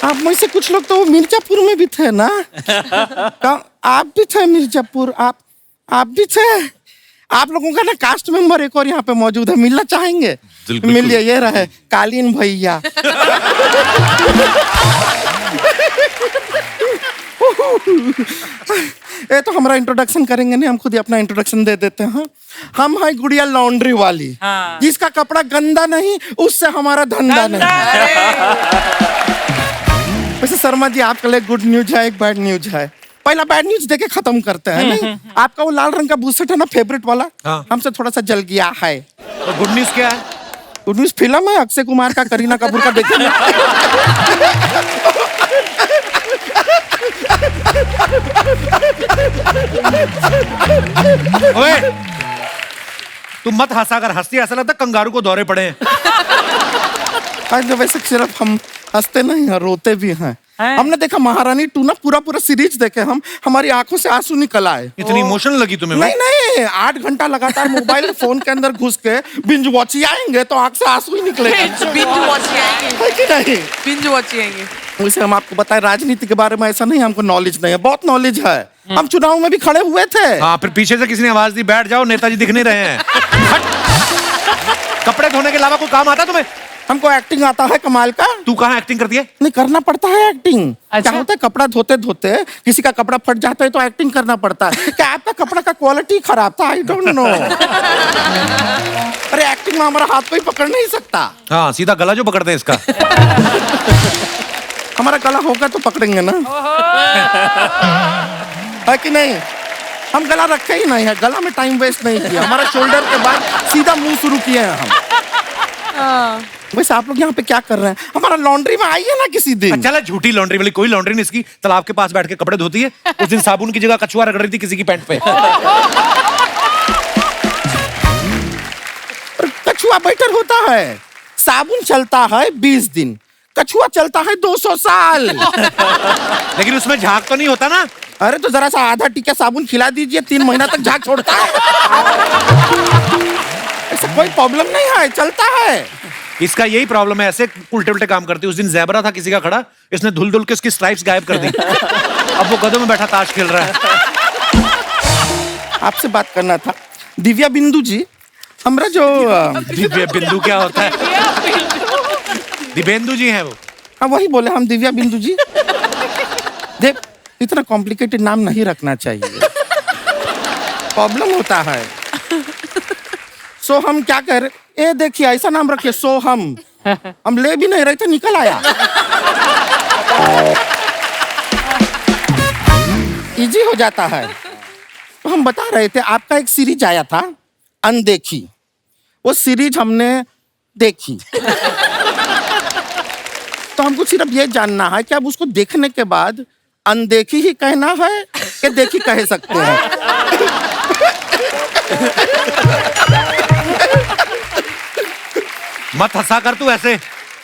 आप में से कुछ लोग तो मिर्जापुर में भी थे ना? आप भी थे मिर्जापुर? आप भी थे? आप लोगों का ना कास्ट मेंबर एक और यहाँ पे मौजूद है, मिलना चाहेंगे? मिलिए, ये रहे कालीन भैया। ये तो हमारा इंट्रोडक्शन करेंगे नहीं, हम खुद ही अपना इंट्रोडक्शन दे देते हैं। हम हैं गुड़िया लॉन्ड्री वाली, जिसका कपड़ा गंदा नहीं उससे हमारा धंधा नहीं। वैसे शर्मा जी, आपके लिए गुड न्यूज है, एक बैड न्यूज है। पहला बैड न्यूज देके खत्म करते हैं। नहीं, आपका वो लाल रंग का बुशर्ट है ना, फेवरेट वाला, हमसे थोड़ा सा जल गया है। तो गुड न्यूज क्या है? गुड न्यूज फिल्म है अक्षय कुमार का, करीना कपूर का, देखेंगे। ओए, तुम मत हंसा कर, हंसती ऐसा लगता कंगारू को दौरे पड़े हैं। आज वैसे सिर्फ हम हंसते नहीं हैं, रोते भी हैं। हमने देखा महारानी 2 ना पूरा पूरा सीरीज देखे हम, हमारी आंखों से आंसू निकल आए। इतनी इमोशनल लगी तुम्हें? नहीं नहीं, 8 घंटा लगातार मोबाइल फोन के अंदर घुस के बिंज वॉची आएंगे तो आंख से आंसू ही निकलेगा। बिंज वॉची आएंगे है कि नहीं? बिंज वॉची आएंगे। वैसे हम आपको बताएं राजनीति के बारे में ऐसा नहीं, हमको नॉलेज नहीं है, बहुत नॉलेज है। हम चुनाव में भी खड़े हुए थे। हाँ, फिर पीछे से किसी ने आवाज दी, बैठ जाओ नेताजी दिख नहीं रहे हैं। कपड़े धोने के अलावा कोई काम आता तुम्हें? हमको एक्टिंग आता है कमाल का। तू कहाँ एक्टिंग करती है? नहीं, करना पड़ता है एक्टिंग। क्या होता है, कपड़ा धोते धोते किसी का कपड़ा फट जाता है तो एक्टिंग करना पड़ता है। क्या आपका कपड़ा का क्वालिटी खराब था? I don't know. अरे एक्टिंग में हमारा हाथ कोई पकड़ नहीं सकता। हाँ, सीधा गला जो पकड़ते हैं इसका। हमारा गला होगा तो पकड़ेंगे ना, है कि नहीं? हम गला रखे ही नहीं है, गला में टाइम वेस्ट नहीं किया। हमारा शोल्डर के बाद सीधा मुंह शुरू किए हैं हम। वैसे आप लोग यहाँ पे क्या कर रहे हैं? हमारा लॉन्ड्री में आइए ना किसी दिन। चला, झूठी लॉन्ड्री वाली कोई लॉन्ड्री नहीं इसकी। तालाब के पास बैठ के कपड़े धोती है। उस दिन साबुन की जगह कछुआ रगड़ रही थी किसी की पैंट पे। कछुआ बेटर होता है। साबुन चलता है 20 दिन, कछुआ चलता है 200 साल। लेकिन उसमें झाग तो नहीं होता ना? अरे तो जरा सा आधा टिक्का साबुन खिला दीजिए, 3 महीना तक झाग छोड़ता है। ऐसा कोई प्रॉब्लम नहीं है, चलता है। इसका यही प्रॉब्लम है, ऐसे उल्टे उल्टे काम करती है। उस दिन ज़ेबरा था किसी का खड़ा, इसने धुल धुल के उसकी स्ट्राइप्स गायब कर दी। अब वो गधों में बैठा ताश खेल रहा है। आपसे बात करना था दिव्या बिंदु जी। हमरा जो दिव्या बिंदु क्या होता है? दिव्येंदु जी हैं वो। हाँ वही बोले हम, दिव्या बिंदु जी। देख, इतना कॉम्प्लिकेटेड नाम नहीं रखना चाहिए, प्रॉब्लम होता है। सो हम क्या कर, ए देखिए ऐसा नाम रखिए, सो हम ले भी नहीं रहे थे, निकल आया। इजी हो जाता है। तो हम बता रहे थे आपका एक सीरीज आया था अनदेखी, वो सीरीज हमने देखी। तो हमको सिर्फ ये जानना है कि अब उसको देखने के बाद अनदेखी ही कहना है कि देखी कह सकते हैं? मत हंसा कर तू ऐसे।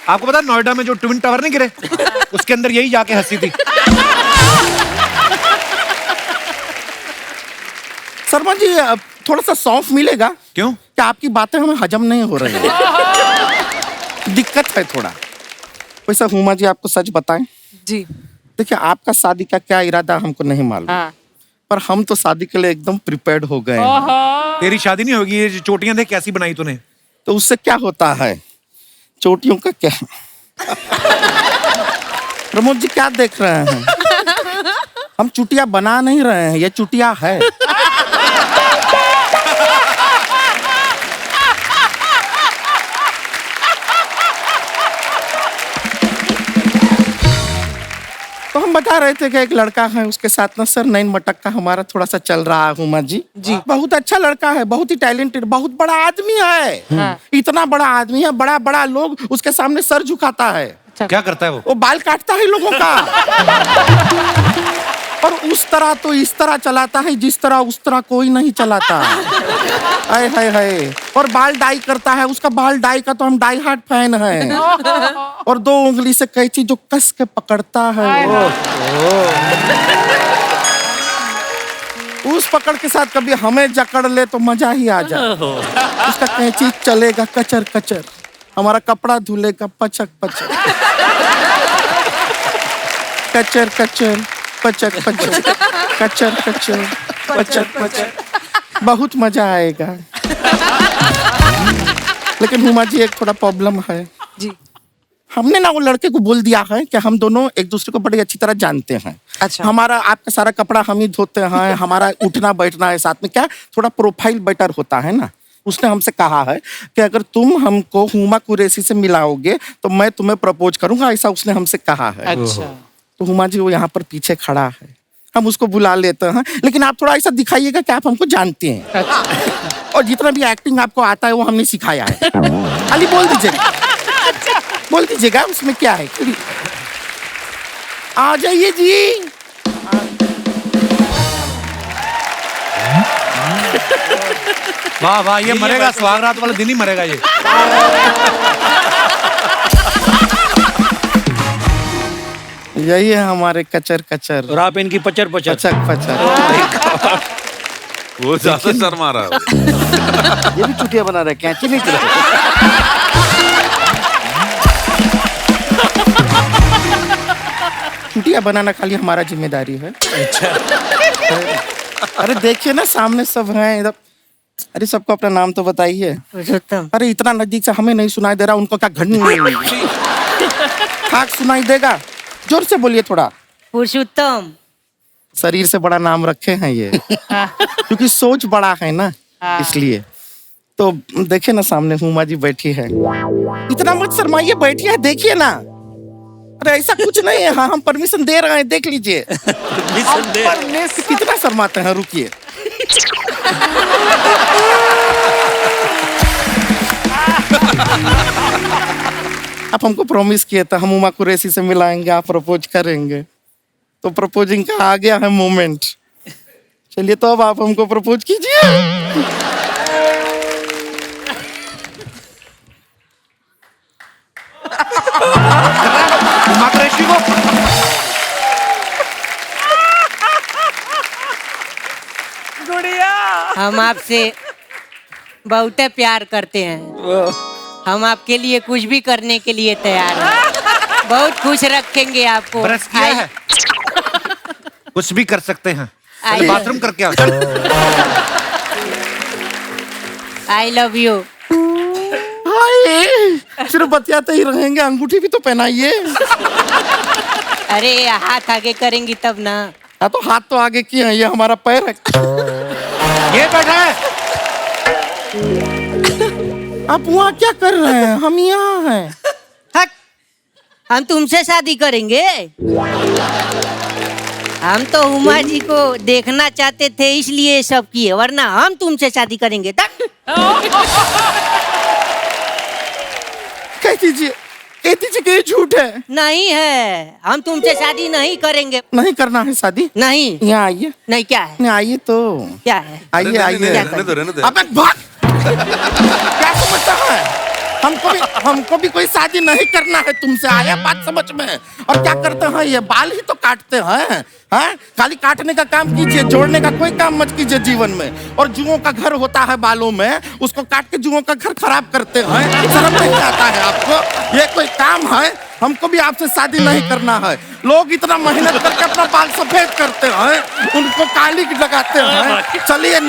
आपको पता है नोएडा में जो ट्विन टावर नहीं गिरे, उसके अंदर यही जाके हंसी थी। शर्मा जी थोड़ा सा सौंफ मिलेगा? क्यों? क्या आपकी बातें हमें हजम नहीं हो रही है? दिक्कत है थोड़ा। वैसे हुमा जी आपको सच बताएं जी, देखिए आपका शादी का क्या इरादा हमको नहीं मालूम, पर हम तो शादी के लिए एकदम प्रिपेयर्ड हो गए हैं। तेरी शादी नहीं होगी, ये चोटियां देख कैसी बनाई तूने। तो उससे क्या होता है, चोटियों का क्या? प्रमोद जी क्या देख रहे हैं? हम चुटिया बना नहीं रहे हैं, ये चुटिया है। तो हम बता रहे थे कि एक लड़का है, उसके साथ ना सर नैन मटक का हमारा थोड़ा सा चल रहा है। हुमा जी बहुत अच्छा लड़का है, बहुत ही टैलेंटेड, बहुत बड़ा आदमी है। इतना बड़ा आदमी है, बड़ा बड़ा लोग उसके सामने सर झुकाता है। क्या करता है वो बाल काटता है लोगों का। और उस तरह तो इस तरह चलाता है जिस तरह उस तरह कोई नहीं चलाता। हाय हाय हाय। और बाल डाई करता है, उसका बाल डाई का तो हम डाई हार्ट फैन है। और 2 उंगली से कैंची जो कस के पकड़ता है, उस पकड़ के साथ कभी हमें जकड़ ले तो मजा ही आ जाए। उसका कैंची चलेगा कचर कचर, हमारा कपड़ा धुलेगा पचक पचक, कचर कचर पचक पचक, कचर कचर पचक पचक, बहुत मजा आएगा। लेकिन हुमा जी एक थोड़ा प्रॉब्लम है जी। हमने ना वो लड़के को बोल दिया है कि हम दोनों एक दूसरे को बड़ी अच्छी तरह जानते हैं। अच्छा। हमारा आपका सारा कपड़ा हम ही धोते हैं, हमारा उठना बैठना है साथ में, क्या थोड़ा प्रोफाइल बेटर होता है ना। उसने हमसे कहा है कि अगर तुम हमको हुमा कुरैशी से मिलाओगे तो मैं तुम्हें प्रपोज करूंगा, ऐसा उसने हमसे कहा है। अच्छा। तो हुमा जी वो यहाँ पर पीछे खड़ा है, हम उसको बुला लेते हैं, लेकिन आप थोड़ा ऐसा दिखाइएगा कि आप हमको जानते हैं। और जितना भी एक्टिंग आपको आता है वो हमने सिखाया है। खाली बोल दीजिएगा, बोल दीजिएगा उसमें क्या है। आ जाइए जी। वाह वाह, ये मरेगा, स्वागरात वाले दिन ही मरेगा ये। यही है हमारे कचर कचर और आप इनकी पचर पचर। पचक पचक। वो ज्यादा शर्मा रहा है। ये भी चुटिया बना रहे, कैंची नहीं चला। चुटिया बनाना खाली हमारा जिम्मेदारी है। अच्छा। अरे देखिए ना सामने सब हैं इधर। अरे सबको अपना नाम तो बताइए। अरे इतना नजदीक से हमें नहीं सुनाई दे रहा, उनको क्या घंटी खाक सुनाई देगा? जोर से बोलिए थोड़ा। पुरुषोत्तम। शरीर से बड़ा नाम रखे हैं ये, क्योंकि सोच बड़ा है ना, इसलिए। तो देखिए ना सामने हुमा जी बैठी है। इतना मत शर्माइए, बैठी है, देखिए ना। अरे ऐसा कुछ नहीं है। हाँ, हम परमिशन दे रहे हैं, देख लीजिए। कितना शर्माते हैं, रुकिए। आप हमको प्रॉमिस किए थे हम उमा कुरैशी से मिलाएंगे, आप प्रपोज करेंगे। तो प्रपोजिंग का आ गया है मोमेंट। चलिए तो अब आप हमको प्रपोज कीजिए। उमा कुरैशी को हम आपसे बहुत प्यार करते हैं। हम आपके लिए कुछ भी करने के लिए तैयार हैं। बहुत खुश रखेंगे आपको। ब्रश किया है? कुछ भी कर सकते हैं। आइए। बाथरूम करके आओ। I love you. हाय, सिर्फ बतियाते ही रहेंगे, अंगूठी भी तो पहनाइए। अरे हाथ आगे करेंगी तब ना। हाँ तो हाथ तो आगे किए हैं, ये हमारा पैर है। ये बैठा है। आप वहाँ क्या कर रहे हैं? हम यहाँ हैं। हट, हम तुमसे शादी करेंगे। हम तो उमा जी को देखना चाहते थे इसलिए ये सब किए, वरना हम तुमसे शादी करेंगे। कह दीजिए कि ये झूठ है। नहीं है, हम तुमसे शादी नहीं करेंगे। नहीं करना है शादी? नहीं। यहाँ आइए। नहीं, क्या है? नहीं आइए तो। क्या है? आइए आइए। रहने दो। अबे भाग। क्या समझता है? हमको भी कोई शादी नहीं करना है तुमसे, आया बात समझ में? और क्या करते हैं ये? बाल ही तो काटते हैं। हाँ, खाली काटने का काम कीजिए, जोड़ने का कोई काम मत कीजिए जीवन में। और जुओं का घर होता है बालों में, उसको काट के जुओं का घर खराब करते हैं। शर्म नहीं आता है आपको? ये कोई काम है? हमको भी आपसे शादी नहीं करना है। लोग इतना मेहनत करके अपना बाल सफेद करते हैं, उनको काली लगाते हैं। चलिए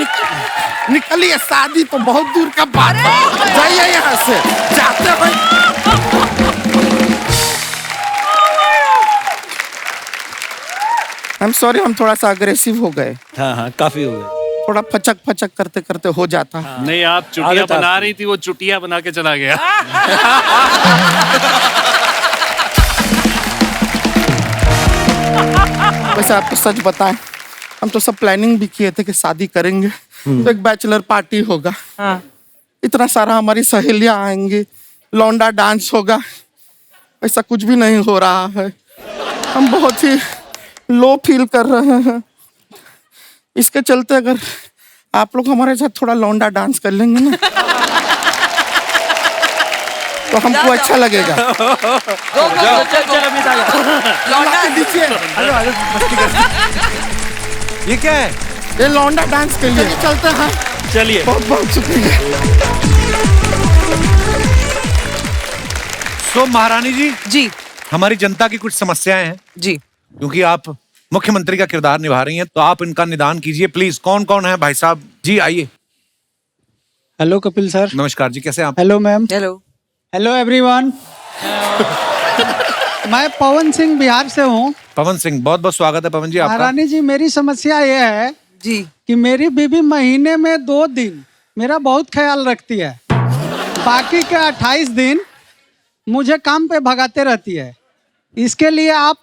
निकलिए, शादी तो बहुत दूर का बात है। जाइए यहाँ से, जाते हैं। I'm sorry, हम थोड़ा सा अग्रेसिव हो गए। हाँ हाँ, काफी हो गए। थोड़ा फचक फचक करते करते हो जाता है। नहीं, आप चुटिया बना रही थी, वो चुटिया बना के चला गया। वैसे आपको सच बताएं, हम तो सब प्लानिंग भी किए थे कि शादी करेंगे तो एक बैचलर पार्टी होगा। इतना सारा हमारी सहेलियां आएंगी, लौंडा डांस होगा। ऐसा कुछ भी नहीं हो रहा है। हम बहुत ही लो फील कर रहे हैं। इसके चलते अगर आप लोग हमारे साथ थोड़ा लौंडा डांस कर लेंगे ना तो हमको अच्छा लगेगा। ये क्या है? ये लौंडा डांस के लिए चलते हैं। चलिए, बहुत बहुत शुक्रिया। तो महारानी जी, जी हमारी जनता की कुछ समस्याएं हैं जी। क्योंकि आप मुख्यमंत्री का किरदार निभा रही हैं, तो आप इनका निदान कीजिए प्लीज। कौन कौन है भाई साहब? जी आइए। Hello Kapil sir. नमस्कार जी, कैसे हैं आप? Hello ma'am. Hello. Hello everyone. मैं पवन सिंह बिहार से हूँ। पवन सिंह, बहुत बहुत स्वागत है पवन जी आपका। महारानी जी, मेरी समस्या ये है जी कि मेरी बीवी महीने में 2 दिन मेरा बहुत ख्याल रखती है, बाकी के 28 दिन मुझे काम पे भगाते रहती है। इसके लिए आप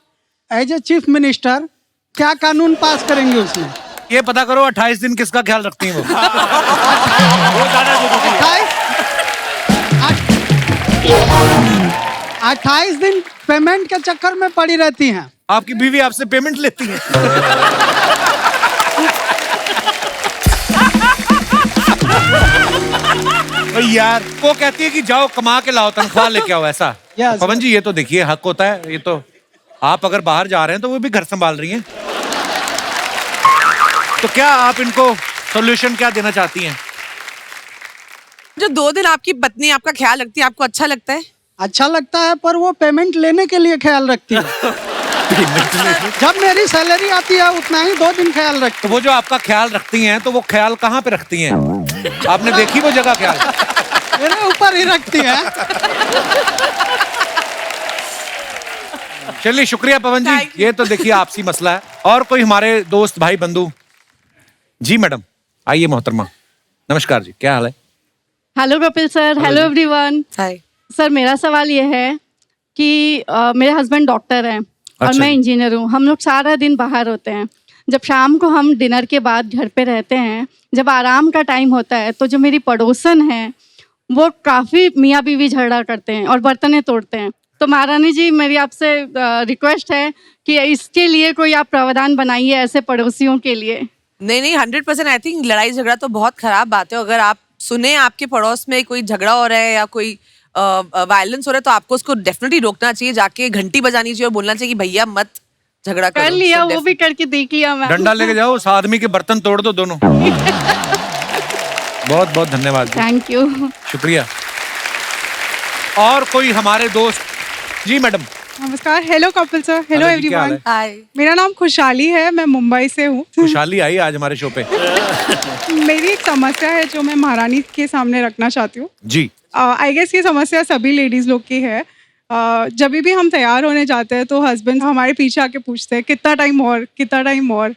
एज ए चीफ मिनिस्टर क्या कानून पास करेंगे उसमें? ये पता करो 28 दिन किसका ख्याल रखती हैं वो। 28 दिन पेमेंट के चक्कर में पड़ी रहती हैं। आपकी बीवी आपसे पेमेंट लेती है? यार, वो कहती है कि जाओ कमा के लाओ, तनख्वाह लेके आओ, ऐसा। Yes. पवन जी, ये तो देखिए हक होता है, ये तो आप अगर बाहर जा रहे हैं तो वो भी घर संभाल रही हैं। तो क्या आप इनको सॉल्यूशन क्या देना चाहती हैं? जो 2 दिन आपकी पत्नी आपका ख्याल रखती है, आपको अच्छा लगता है? अच्छा लगता है, पर वो पेमेंट लेने के लिए ख्याल रखती है। जब मेरी सैलरी आती है उतना ही 2 दिन ख्याल रखती तो वो जो आपका ख्याल रखती हैं तो वो ख्याल कहाँ पे रखती हैं? आपने देखी वो जगह ख्याल? मेरे ऊपर ही रखती है। चलिए शुक्रिया पवन जी, ये तो देखिए आपसी मसला है। और कोई हमारे दोस्त भाई बंधु? जी मैडम, आइए मोहतरमा। नमस्कार जी, क्या हाल है? Hello Kapil sir, hello everyone. Hi sir, मेरा सवाल ये है कि मेरे हस्बैंड डॉक्टर हैं और अच्छा मैं जी। इंजीनियर हूँ। हम लोग सारा दिन बाहर होते हैं। जब शाम को हम डिनर के बाद घर पे रहते हैं, जब आराम का टाइम होता है, तो जो मेरी पड़ोसन है वो काफ़ी मियाँ बीवी झगड़ा करते हैं और बर्तनें तोड़ते हैं। तो महारानी जी, मेरी आपसे रिक्वेस्ट है कि इसके लिए कोई आप प्रावधान बनाइए ऐसे पड़ोसियों के लिए। नहीं 100% आई थिंक लड़ाई झगड़ा तो बहुत खराब बात है। अगर आप सुने आपके पड़ोस में कोई झगड़ा हो रहा है या कोई वायलेंस हो रहा है तो आपको उसको डेफिनेटली रोकना चाहिए, जाके घंटी बजानी चाहिए और बोलना चाहिए कि भैया मत झगड़ा करो। कर लिया, वो भी करके देख लिया मैं। डंडा लेके जाओ, उस आदमी के बर्तन तोड़ दो दोनों। बहुत बहुत धन्यवाद जी। Thank you. शुक्रिया। और कोई हमारे दोस्त? जी मैडम। नमस्कार, hello Kapil sir, hello hello जी, क्या हाल एवरीवन। है? मेरा नाम खुशहाली है, मैं मुंबई से हूँ। खुशहाली आई आज हमारे शो पे। मेरी एक समस्या है जो मैं महारानी के सामने रखना चाहती हूँ। जी। आई गेस ये समस्या सभी लेडीज लोग की है। जब भी हम तैयार होने जाते हैं तो हस्बैंड हमारे पीछे आके पूछते हैं कितना टाइम और, कितना टाइम और।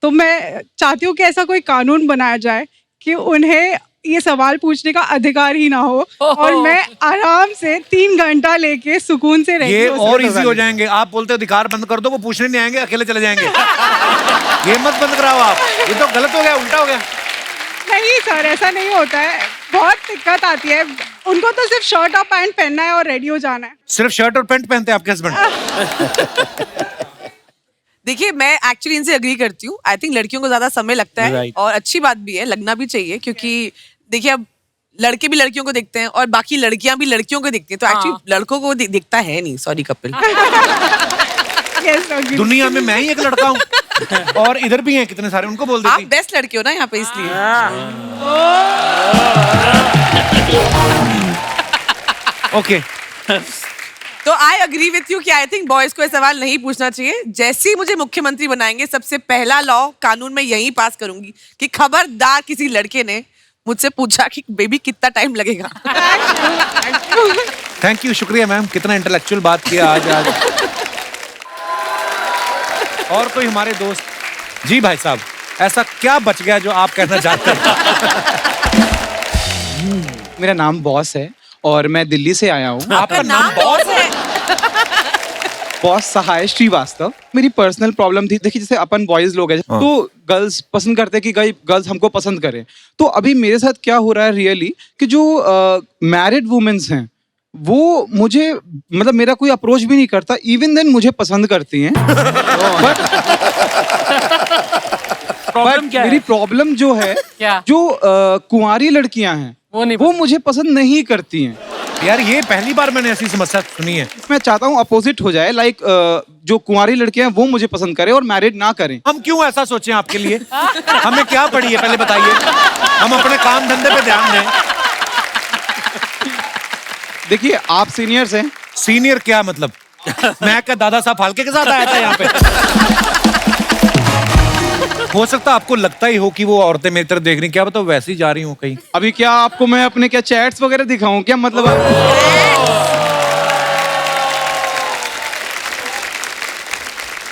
तो मैं चाहती हूँ कि ऐसा कोई कानून बनाया जाए कि उन्हें ये सवाल पूछने का अधिकार ही ना हो और मैं आराम से 3 घंटा लेके सुकून से रह। ये और इजी हो जाएंगे। आप बोलते हो अधिकार बंद कर दो, वो पूछने नहीं आएंगे, अकेले चले जाएंगे। ये मत बंद कराओ आप, ये तो गलत हो गया, उल्टा हो गया। नहीं सर, ऐसा नहीं होता है, बहुत दिक्कत आती है। उनको तो सिर्फ शर्ट और पैंट पहनना है और रेडी हो जाना है। सिर्फ शर्ट और पैंट पहनते हैं आपके हस्बैंड? देखिए, मैं एक्चुअली इनसे एग्री करती हूँ। आई थिंक लड़कियों को ज्यादा समय लगता है Right. और अच्छी बात भी है, लगना भी चाहिए, क्योंकि देखिए अब लड़के भी लड़कियों को देखते हैं और बाकी लड़कियां भी लड़कियों को देखती हैं। तो एक्चुअली लड़कों को दिखता है नहीं। सॉरी कपिल। दुनिया में मैं ही एक लड़का हूँ और इधर भी हैं कितने सारे, उनको बोल देती। आप बेस्ट लड़के हो ना यहाँ पे, इसलिए। ओके। तो आई अग्री विथ यू कि आई थिंक बॉयज को ये सवाल नहीं पूछना चाहिए। जैसे ही मुझे मुख्यमंत्री बनाएंगे, सबसे पहला लॉ कानून में यही पास करूंगी कि खबरदार किसी लड़के ने मुझसे पूछा कि बेबी कितना टाइम लगेगा। थैंक यू, शुक्रिया मैम, कितना इंटेलेक्चुअल बात किया आज। और कोई हमारे दोस्त? जी भाई साहब, ऐसा क्या बच गया जो आप कहना चाहते हैं? मेरा नाम बॉस है और मैं दिल्ली से आया हूँ। आपका नाम बॉस है? बॉस सहाय श्रीवास्तव। मेरी पर्सनल प्रॉब्लम थी, देखिए जैसे अपन बॉयज लोग हैं तो गर्ल्स पसंद करते हैं कि गर्ल्स हमको पसंद करें। तो अभी मेरे साथ क्या हो रहा है रियली कि जो मैरिड वुमेन्स हैं वो मुझे, मतलब मेरा कोई अप्रोच भी नहीं करता, इवन देन मुझे पसंद करती हैं। प्रॉब्लम क्या है? मेरी प्रॉब्लम जो है, जो कुंवारी लड़कियां हैं वो मुझे पसंद नहीं करती हैं। यार ये पहली बार मैंने ऐसी समस्या सुनी है। मैं चाहता हूँ अपोजिट हो जाए, लाइक जो कुंवारी लड़कियां हैं वो मुझे पसंद करें और मैरिड ना करें। हम क्यों ऐसा सोचें आपके लिए? हमें क्या पड़ी है पहले बताइए, हम अपने काम धंधे पे ध्यान दें। देखिए आप सीनियर्स हैं। सीनियर क्या मतलब? मैं क्या दादा साहब फाल्के के साथ आया था यहाँ पे? हो सकता आपको लगता ही हो कि वो औरतें मेरी तरफ देख रही, क्या बताओ वैसे ही जा रही हूँ कहीं। अभी क्या आपको मैं अपने क्या चैट्स वगैरह दिखाऊं क्या, मतलब?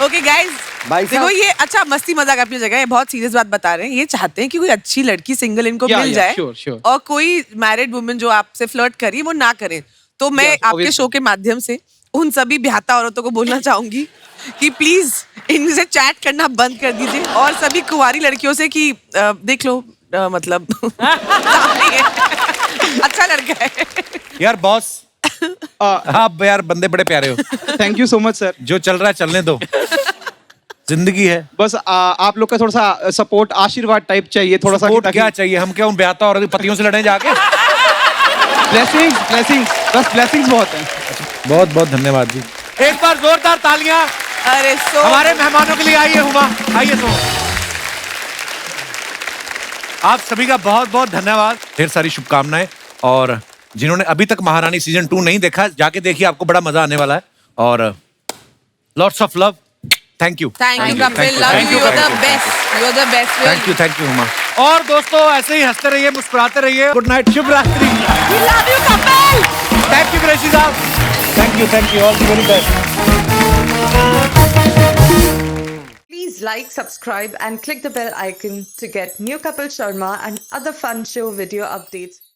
ओके गाइस, देखो ये अच्छा मस्ती मजाक अपनी जगह है, बहुत सीरियस बात बता रहे हैं। ये चाहते हैं कि कोई अच्छी लड़की सिंगल इनको मिल जाए sure. और कोई मैरिड वुमेन जो आपसे फ्लर्ट करी वो ना करे। तो मैं आपके शो के माध्यम से उन सभी ब्याहता औरतों को बोलना चाहूंगी कि प्लीज इनसे चैट करना बंद कर दीजिए और सभी कुंवारी लड़कियों से कि देख लो, मतलब अच्छा लड़का है। यार बॉस, आप यार बंदे बड़े प्यारे हो। Thank you so much sir. जो चल रहा है चलने दो, जिंदगी है। बस आप लोग का थोड़ा सा सपोर्ट, आशीर्वाद टाइप चाहिए थोड़ा सा। क्या चाहिए? हम क्या उन ब्याहता और पतियों से लड़े जाके? ब्लेसिंग्स, बस ब्लेसिंग्स बहुत हैं। बहुत बहुत धन्यवाद जी। एक बार जोरदार तालियां अरे सो हमारे मेहमानों के लिए। आइए हुमा, आइए सो। आप सभी का बहुत बहुत धन्यवाद, ढेर सारी शुभकामनाएं। और जिन्होंने अभी तक महारानी सीजन 2 नहीं देखा, जाके देखिए, आपको बड़ा मजा आने वाला है। और lots of love. Thank you. Thank you Kapil, love you, you are the best, you are the best. Thank you Huma. और दोस्तों ऐसे ही हंसते रहिए, मुस्कुराते रहिए। गुड नाइट, शुभ रात्रि। We love you Kapil. Thank you Qureshi साहब। Thank you, all the very best. Please like, subscribe and click the bell icon to get new Kapil Sharma and other fun show video updates.